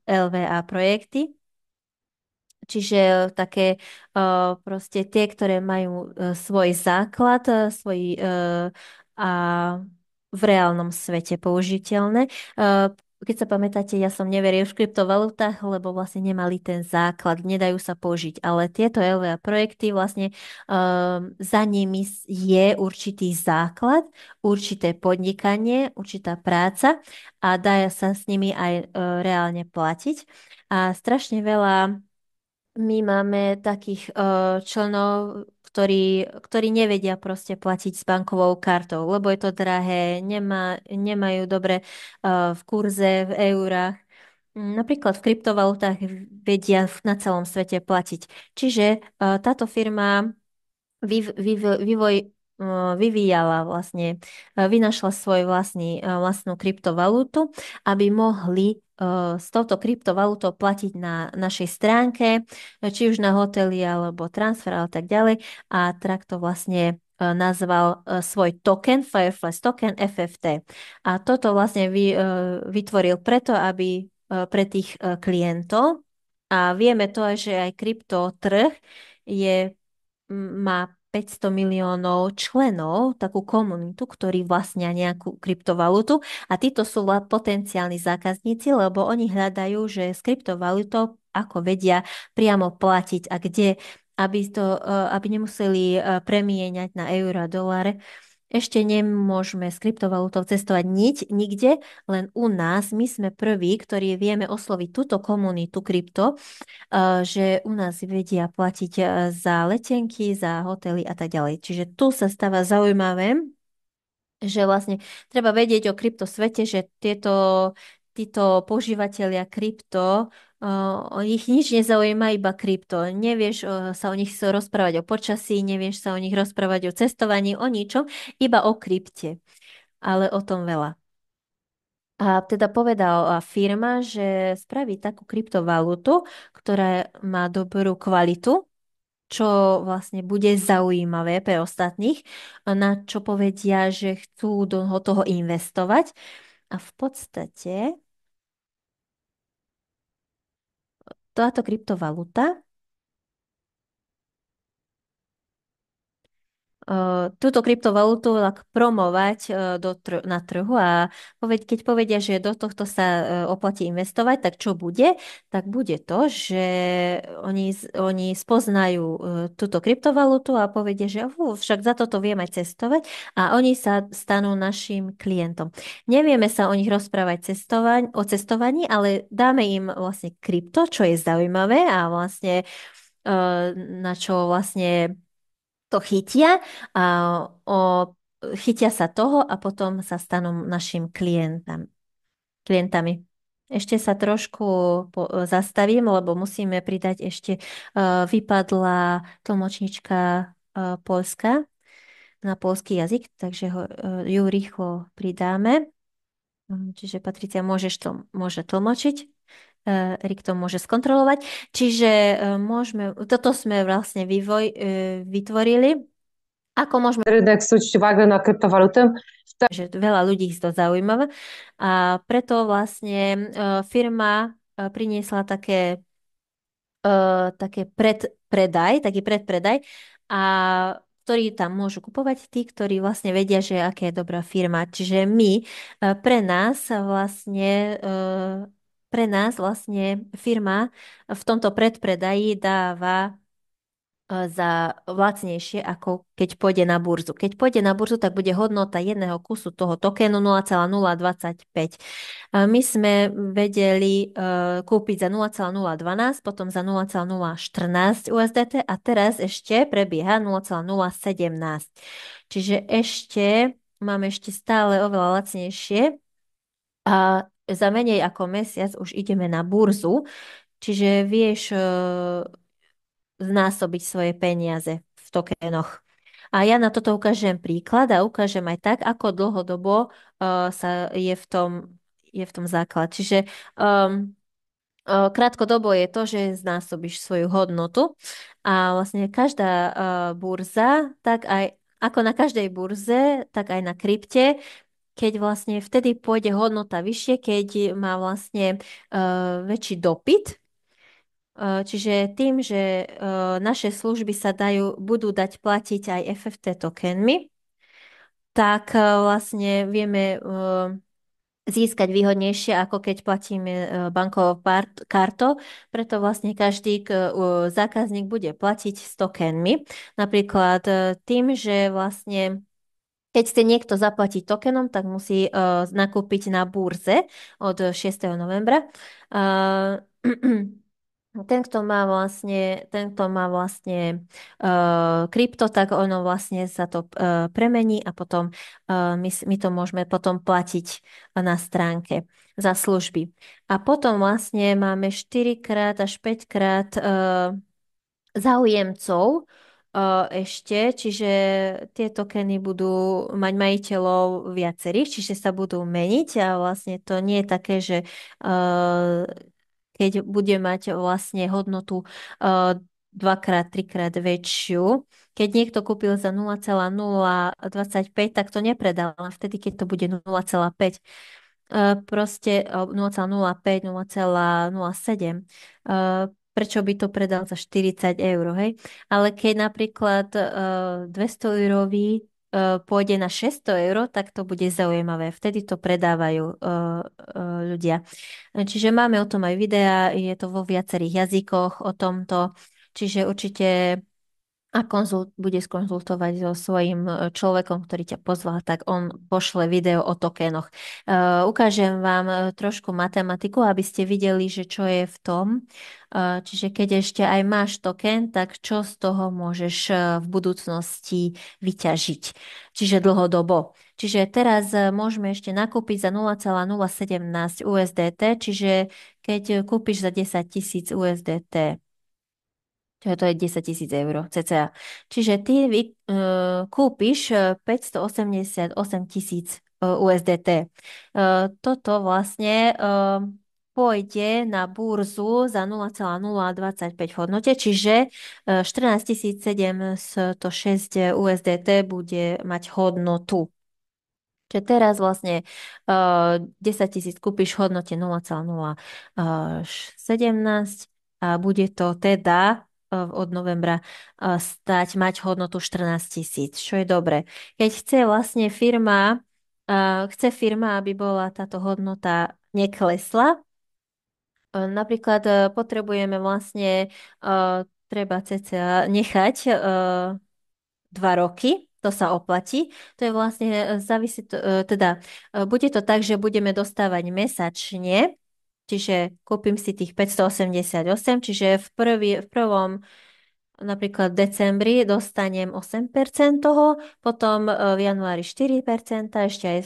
A: LVA projekty. Čiže také proste tie, ktoré majú svoj základ, a v reálnom svete použiteľné. Keď sa pamätáte, ja som neveril v kryptovalutách, lebo vlastne nemali ten základ, nedajú sa použiť. Ale tieto LVA projekty vlastne za nimi je určitý základ, určité podnikanie, určitá práca a dá sa s nimi aj reálne platiť. A strašne veľa my máme takých členov, ktorí nevedia proste platiť s bankovou kartou, lebo je to drahé, nemajú dobre v kurze, v eurách. Napríklad v kryptovalutách vedia na celom svete platiť. Čiže táto firma vývoj vyvíjala vlastne, vynašla svoj vlastnú kryptovalutu, aby mohli s touto kryptovalutou platiť na našej stránke, či už na hotely alebo transfer a tak ďalej. A Trak to vlastne nazval svoj token, Fireflies token FFT. A toto vlastne vytvoril preto, aby pre tých klientov, a vieme to, že aj kryptotrh má 500 miliónov členov, takú komunitu, ktorí vlastnia nejakú kryptovalutu a títo sú potenciálni zákazníci, lebo oni hľadajú, že s kryptovalutou ako vedia priamo platiť a kde, aby nemuseli premieňať na euro a doláre. Ešte nemôžeme s kryptovalutou cestovať nikde, len u nás. My sme prví, ktorí vieme osloviť túto komunitu krypto, že u nás vedia platiť za letenky, za hotely a tak ďalej. Čiže tu sa stáva zaujímavé, že vlastne treba vedieť o kryptosvete, že títo používateľia krypto, ich nič nezaujíma, iba krypto. Nevieš sa o nich rozprávať o počasí, nevieš sa o nich rozprávať o cestovaní, o ničom, iba o krypte. Ale o tom veľa. A teda povedala firma, že spraví takú kryptovalutu, ktorá má dobrú kvalitu, čo vlastne bude zaujímavé pre ostatných, na čo povedia, že chcú do toho investovať. A v podstate táto kryptovaluta túto kryptovalutu tak promovať na trhu a keď povedia, že do tohto sa oplatí investovať, tak čo bude? Tak bude to, že oni spoznajú túto kryptovalutu a povedia, že však za toto vieme aj cestovať a oni sa stanú našim klientom. Nevieme sa o nich rozprávať o cestovaní, ale dáme im vlastne krypto, čo je zaujímavé a vlastne na čo vlastne to chytia a chytia sa toho a potom sa stanú našim klientami. Ešte sa trošku zastavím, lebo musíme pridať ešte, vypadla tlmočnička Poľska na poľský jazyk, takže ju rýchlo pridáme. Čiže Patricia môže tlmočiť. Erik to môže skontrolovať. Čiže toto sme vlastne vytvorili. Ako môžeme,
B: Rynek zwrócić uwagę na kryptowalutę.
A: že veľa ľudí to zaujímavé. A preto vlastne firma priniesla taký predpredaj, a ktorí tam môžu kupovať tí, ktorí vlastne vedia, že aká je dobrá firma. Čiže pre nás vlastne, firma v tomto predpredaji dáva za lacnejšie, ako keď pôjde na burzu. Keď pôjde na burzu, tak bude hodnota jedného kusu toho tokenu 0,025. My sme vedeli kúpiť za 0,012, potom za 0,014 USDT a teraz ešte prebieha 0,017. Čiže máme ešte stále oveľa lacnejšie a za menej ako mesiac už ideme na burzu. Čiže vieš znásobiť svoje peniaze v tokenoch. A ja na toto ukážem príklad a ukážem aj tak, ako dlhodobo je v tom základ. Čiže krátkodobo je to, že znásobíš svoju hodnotu a vlastne každá burza, tak aj ako na každej burze, tak aj na krypte, keď vlastne vtedy pôjde hodnota vyššie, keď má vlastne väčší dopyt. Čiže tým, že naše služby budú dať platiť aj FFT tokenmi, tak vlastne vieme získať výhodnejšie, ako keď platíme bankovou kartou. Preto vlastne každý zákazník bude platiť s tokenmi. Napríklad tým, že vlastne keď chce niekto zaplatiť tokenom, tak musí nakúpiť na burze od 6. novembra. Ten, kto má vlastne krypto, tak ono vlastne sa to premení a potom my to môžeme potom platiť na stránke za služby. A potom vlastne máme 4-krát až 5-krát záujemcov ešte, čiže tie tokeny budú mať majiteľov viacerých, čiže sa budú meniť a vlastne to nie je také, že keď bude mať vlastne hodnotu dvakrát, trikrát väčšiu. Keď niekto kúpil za 0,025, tak to nepredal, len vtedy, keď to bude 0,5. Proste 0,05, 0,07. Prečo by to predal za 40 eur, hej? Ale keď napríklad 200 eurový pôjde na 600 eur, tak to bude zaujímavé. Vtedy to predávajú ľudia. Čiže máme o tom aj videá, je to vo viacerých jazykoch o tomto. Čiže určite a bude skonzultovať so svojím človekom, ktorý ťa pozval, tak on pošle video o tokenoch. Ukážem vám trošku matematiku, aby ste videli, že čo je v tom. Čiže keď ešte aj máš token, tak čo z toho môžeš v budúcnosti vyťažiť. Čiže dlhodobo. Čiže teraz môžeme ešte nakúpiť za 0,017 USDT, čiže keď kúpiš za 10 000 USDT, čiže to je 10 000 eur cca. Čiže ty kúpiš 588 000 USDT. Toto vlastne pôjde na burzu za 0,025 v hodnote, čiže 14 706 USDT bude mať hodnotu. Čiže teraz vlastne 10 000 kúpiš v hodnote 0,017 a bude to teda od novembra mať hodnotu 14 000, čo je dobre. Keď chce firma, aby bola táto hodnota neklesla, napríklad potrebujeme vlastne treba cca nechať 2 roky, to sa oplatí. To je vlastne, závisí to, bude to tak, že budeme dostávať mesačne, čiže kúpim si tých 588, čiže v prvom napríklad v decembri dostanem 8% toho, potom v januári 4%, ešte aj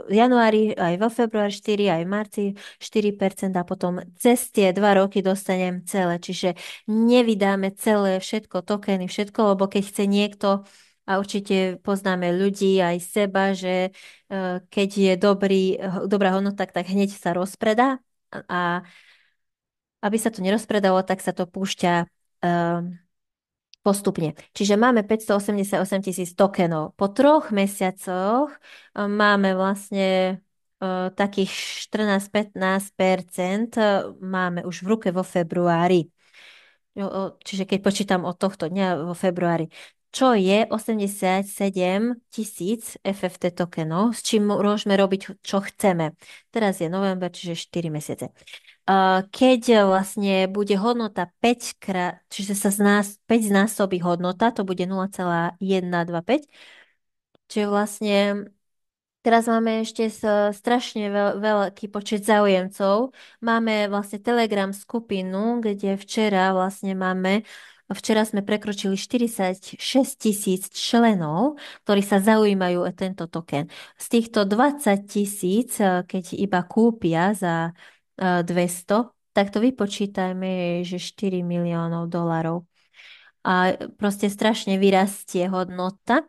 A: v januári, aj vo februári 4, aj v marci 4% a potom cez tie 2 roky dostanem celé. Čiže nevydáme celé všetko, tokeny, všetko, lebo keď chce niekto, a určite poznáme ľudí aj seba, že keď je dobrá hodnota, tak hneď sa rozpredá a aby sa to nerozpredalo, tak sa to púšťa postupne. Čiže máme 588 000 tokenov. Po 3 mesiacoch máme vlastne takých 14-15% máme už v ruke vo februári. Čiže keď počítam od tohto dňa vo februári, čo je 87 000 FFT tokenov, s čím môžeme robiť, čo chceme. Teraz je november, čiže 4 mesiace. Keď vlastne bude hodnota 5 krát, čiže sa 5 znásobí hodnota, to bude 0,125, čiže vlastne teraz máme ešte strašne veľký počet záujemcov. Máme vlastne Telegram skupinu, kde včera sme prekročili 46 000 členov, ktorí sa zaujímajú o tento token. Z týchto 20 000, keď iba kúpia za 200, tak to vypočítajme, že 4 miliónov dolarov. A proste strašne vyrastie hodnota.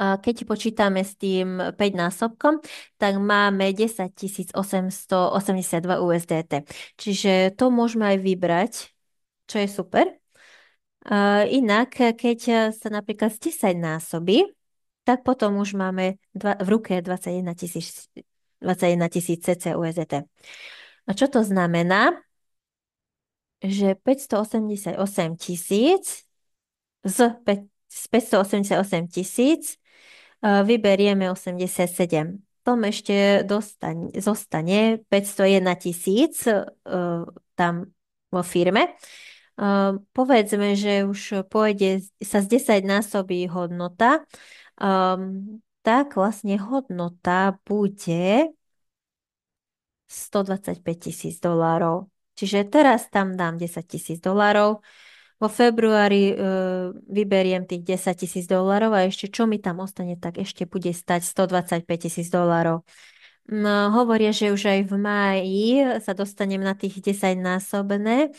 A: A keď počítame s tým 5 násobkom, tak máme 10 882 USDT. Čiže to môžeme aj vybrať, čo je super. Inak, keď sa napríklad z 10 násobí, tak potom už máme v ruke 21 000 cc USDT. A čo to znamená? Že 588 000 z 588 000 vyberieme 87. Tom ešte zostane 501 000 tam vo firme. Povedzme, že už pôjde sa z 10 násobí hodnota, tak vlastne hodnota bude 125 000 dolárov. Čiže teraz tam dám 10 000 dolárov. Vo februári vyberiem tých 10 000 dolárov a ešte čo mi tam ostane, tak ešte bude stať 125 000 dolárov. No, hovoria, že už aj v máji sa dostanem na tých 10-násobné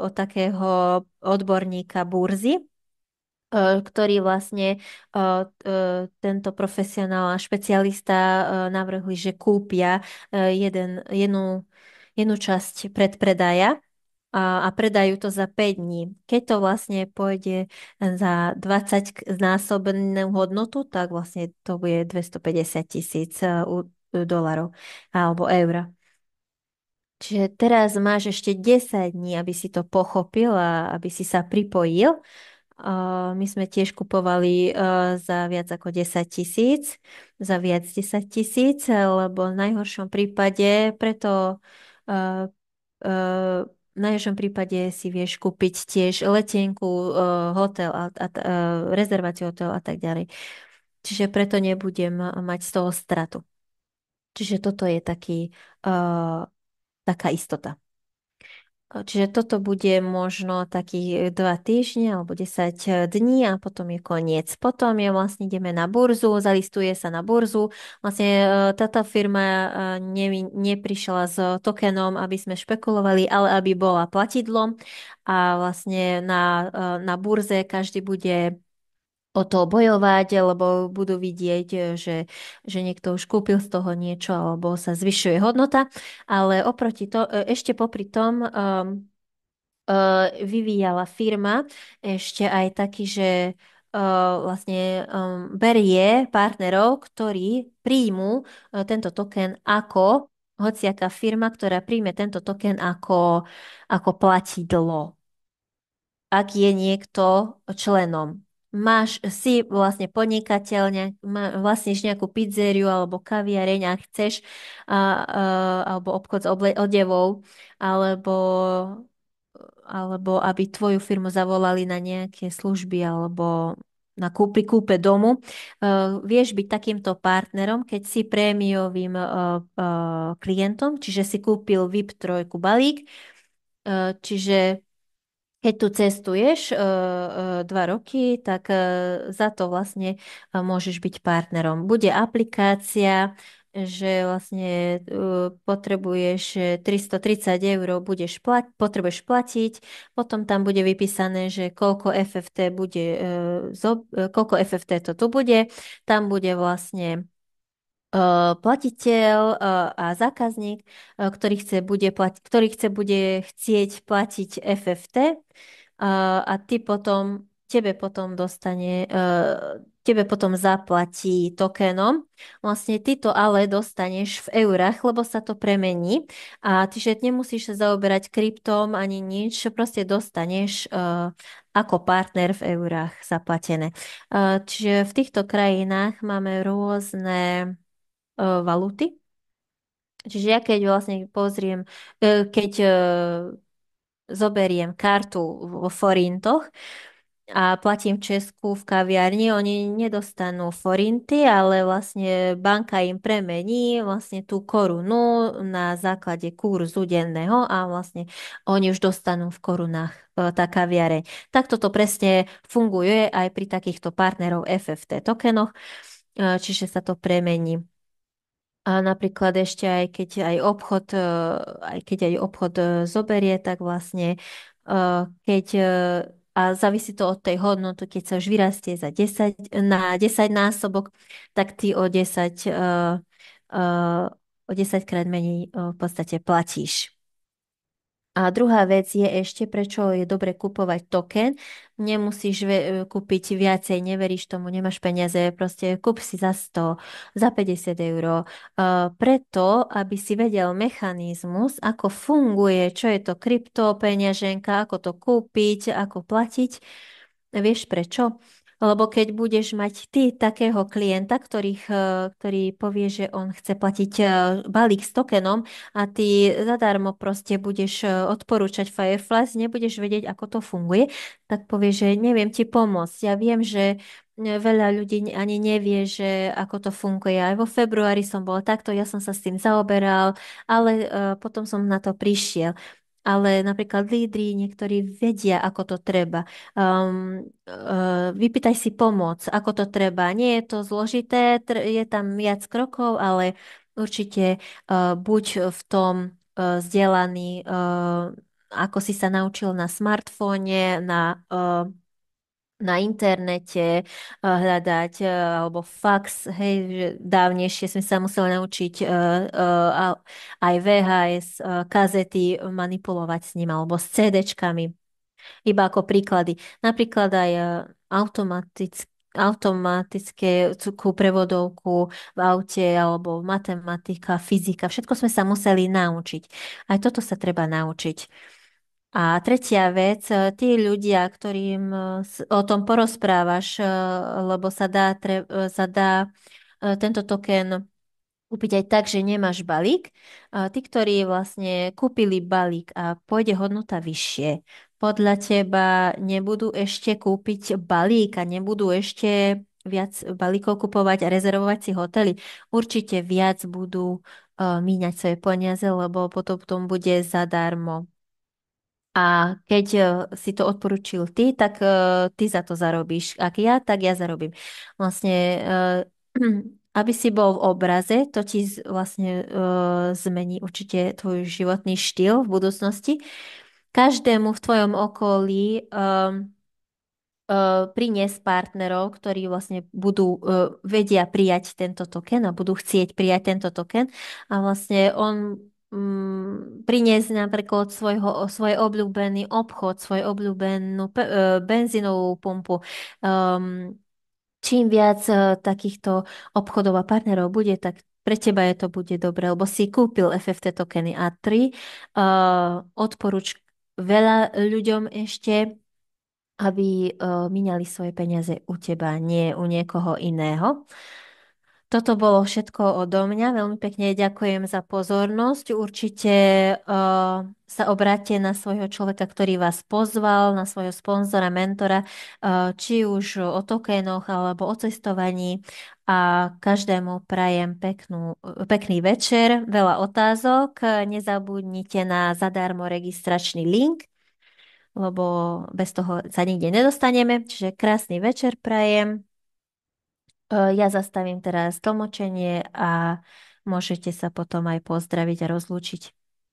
A: od takého odborníka burzy, ktorý vlastne tento profesionál a špecialista navrhli, že kúpia jednu časť predpredaja a predajú to za 5 dní. Keď to vlastne pôjde za 20-násobnú hodnotu, tak vlastne to bude 250 000 dolarov alebo eur. Čiže teraz máš ešte 10 dní, aby si to pochopil a aby si sa pripojil. My sme tiež kupovali za viac ako 10 000, za viac 10 000, lebo v najhoršom prípade preto uh, v najhoršom prípade si vieš kúpiť tiež letenku, hotel rezerváciu hotel a tak ďalej. Čiže preto nebudem mať z toho stratu. Čiže toto je uh, taká istota. Čiže toto bude možno takých 2 týždne alebo 10 dní a potom je koniec. Potom je vlastne ideme na burzu, zalistuje sa na burzu. Vlastne táto firma neprišla s tokenom, aby sme špekulovali, ale aby bola platidlom a vlastne na burze každý bude o to bojovať, lebo budú vidieť, že niekto už kúpil z toho niečo alebo sa zvyšuje hodnota, ale oproti to, ešte popri tom vyvíjala firma ešte aj taký, že vlastne berie partnerov, ktorí príjmú tento token ako hociaká firma, ktorá príjme tento token ako platidlo, ak je niekto členom. Si vlastne podnikateľ, vlastníš nejakú pizzeriu alebo kaviareň a chceš, alebo obchod s odevou, alebo, alebo aby tvoju firmu zavolali na nejaké služby alebo pri kúpe domu. Vieš byť takýmto partnerom, keď si prémiovým klientom, čiže si kúpil VIP 3 balík, čiže keď tu cestuješ 2 roky, tak za to vlastne môžeš byť partnerom. Bude aplikácia, že vlastne potrebuješ 330 eur, potrebuješ platiť, potom tam bude vypísané, že koľko FFT to tu bude, tam bude vlastne platiteľ a zákazník, ktorý bude chcieť platiť FFT a tebe potom zaplatí tokenom. Vlastne ty to ale dostaneš v eurách, lebo sa to premení a ty, že nemusíš sa zaoberať kryptom ani nič, proste dostaneš ako partner v eurách zaplatené. Čiže v týchto krajinách máme rôzne valuty. Čiže ja keď vlastne keď zoberiem kartu vo forintoch a platím v Česku v kaviarni, oni nedostanú forinty, ale vlastne banka im premení vlastne tú korunu na základe kurzu denného a vlastne oni už dostanú v korunách tá kaviareň. Takto to presne funguje aj pri takýchto partnerov FFT tokenoch, čiže sa to premení. A napríklad ešte aj keď aj obchod zoberie, tak vlastne keď a závisí to od tej hodnoty, keď sa už vyrastie na 10 násobok, tak ty o 10 krát menej v podstate platíš. A druhá vec je ešte, prečo je dobre kupovať token. Nemusíš kúpiť viacej, neveríš tomu, nemáš peniaze, proste kúp si za 100, za 50 eur. Preto, aby si vedel mechanizmus, ako funguje, čo je to kryptopeňaženka, ako to kúpiť, ako platiť. Vieš prečo? Lebo keď budeš mať ty takého klienta, ktorý povie, že on chce platiť balík s tokenom a ty zadarmo proste budeš odporúčať Fireflies, nebudeš vedieť, ako to funguje, tak povie, že neviem ti pomôcť. Ja viem, že veľa ľudí ani nevie, že ako to funguje. Aj vo februári som bola takto, ja som sa s tým zaoberal, ale potom som na to prišiel. Ale napríklad lídri niektorí vedia, ako to treba. Vypýtaj si pomoc, ako to treba. Nie je to zložité, je tam viac krokov, ale určite buď v tom vzdelaný, ako si sa naučil na smartfóne, na internete hľadať, alebo fax, hej, že dávnejšie sme sa museli naučiť aj VHS, kazety manipulovať s ním, alebo s CDčkami, iba ako príklady. Napríklad aj automatické prevodovku v aute, alebo matematika, fyzika, všetko sme sa museli naučiť. Aj toto sa treba naučiť. A tretia vec, tí ľudia, ktorým o tom porozprávaš, lebo sa dá tento token kúpiť aj tak, že nemáš balík. Tí, ktorí vlastne kúpili balík a pôjde hodnota vyššie, podľa teba nebudú ešte kúpiť balík a nebudú ešte viac balíkov kupovať a rezervovať si hotely. Určite viac budú míňať svoje peniaze, lebo potom bude zadarmo. A keď si to odporučil ty, tak ty za to zarobíš. Ak ja, tak ja zarobím. Vlastne, aby si bol v obraze, to ti vlastne zmení určite tvoj životný štýl v budúcnosti. Každému v tvojom okolí priniesť partnerov, ktorí vlastne budú, vedia prijať tento token a budú chcieť prijať tento token a vlastne on priniesť napríklad svoj obľúbený obchod, svoj obľúbenú benzínovú pumpu. Um, Čím viac takýchto obchodov a partnerov bude, tak pre teba je to bude dobre, lebo si kúpil FFT tokeny a 3 odporúč veľa ľuďom ešte, aby míňali svoje peniaze u teba, nie u niekoho iného. Toto bolo všetko odo mňa. Veľmi pekne ďakujem za pozornosť. Určite sa obráťte na svojho človeka, ktorý vás pozval, na svojho sponzora, mentora, či už o tokenoch alebo o cestovaní. A každému prajem pekný večer, veľa otázok. Nezabudnite na zadarmo registračný link, lebo bez toho sa nikde nedostaneme. Čiže krásny večer prajem. Ja zastavím teraz tlmočenie a môžete sa potom aj pozdraviť a rozlúčiť.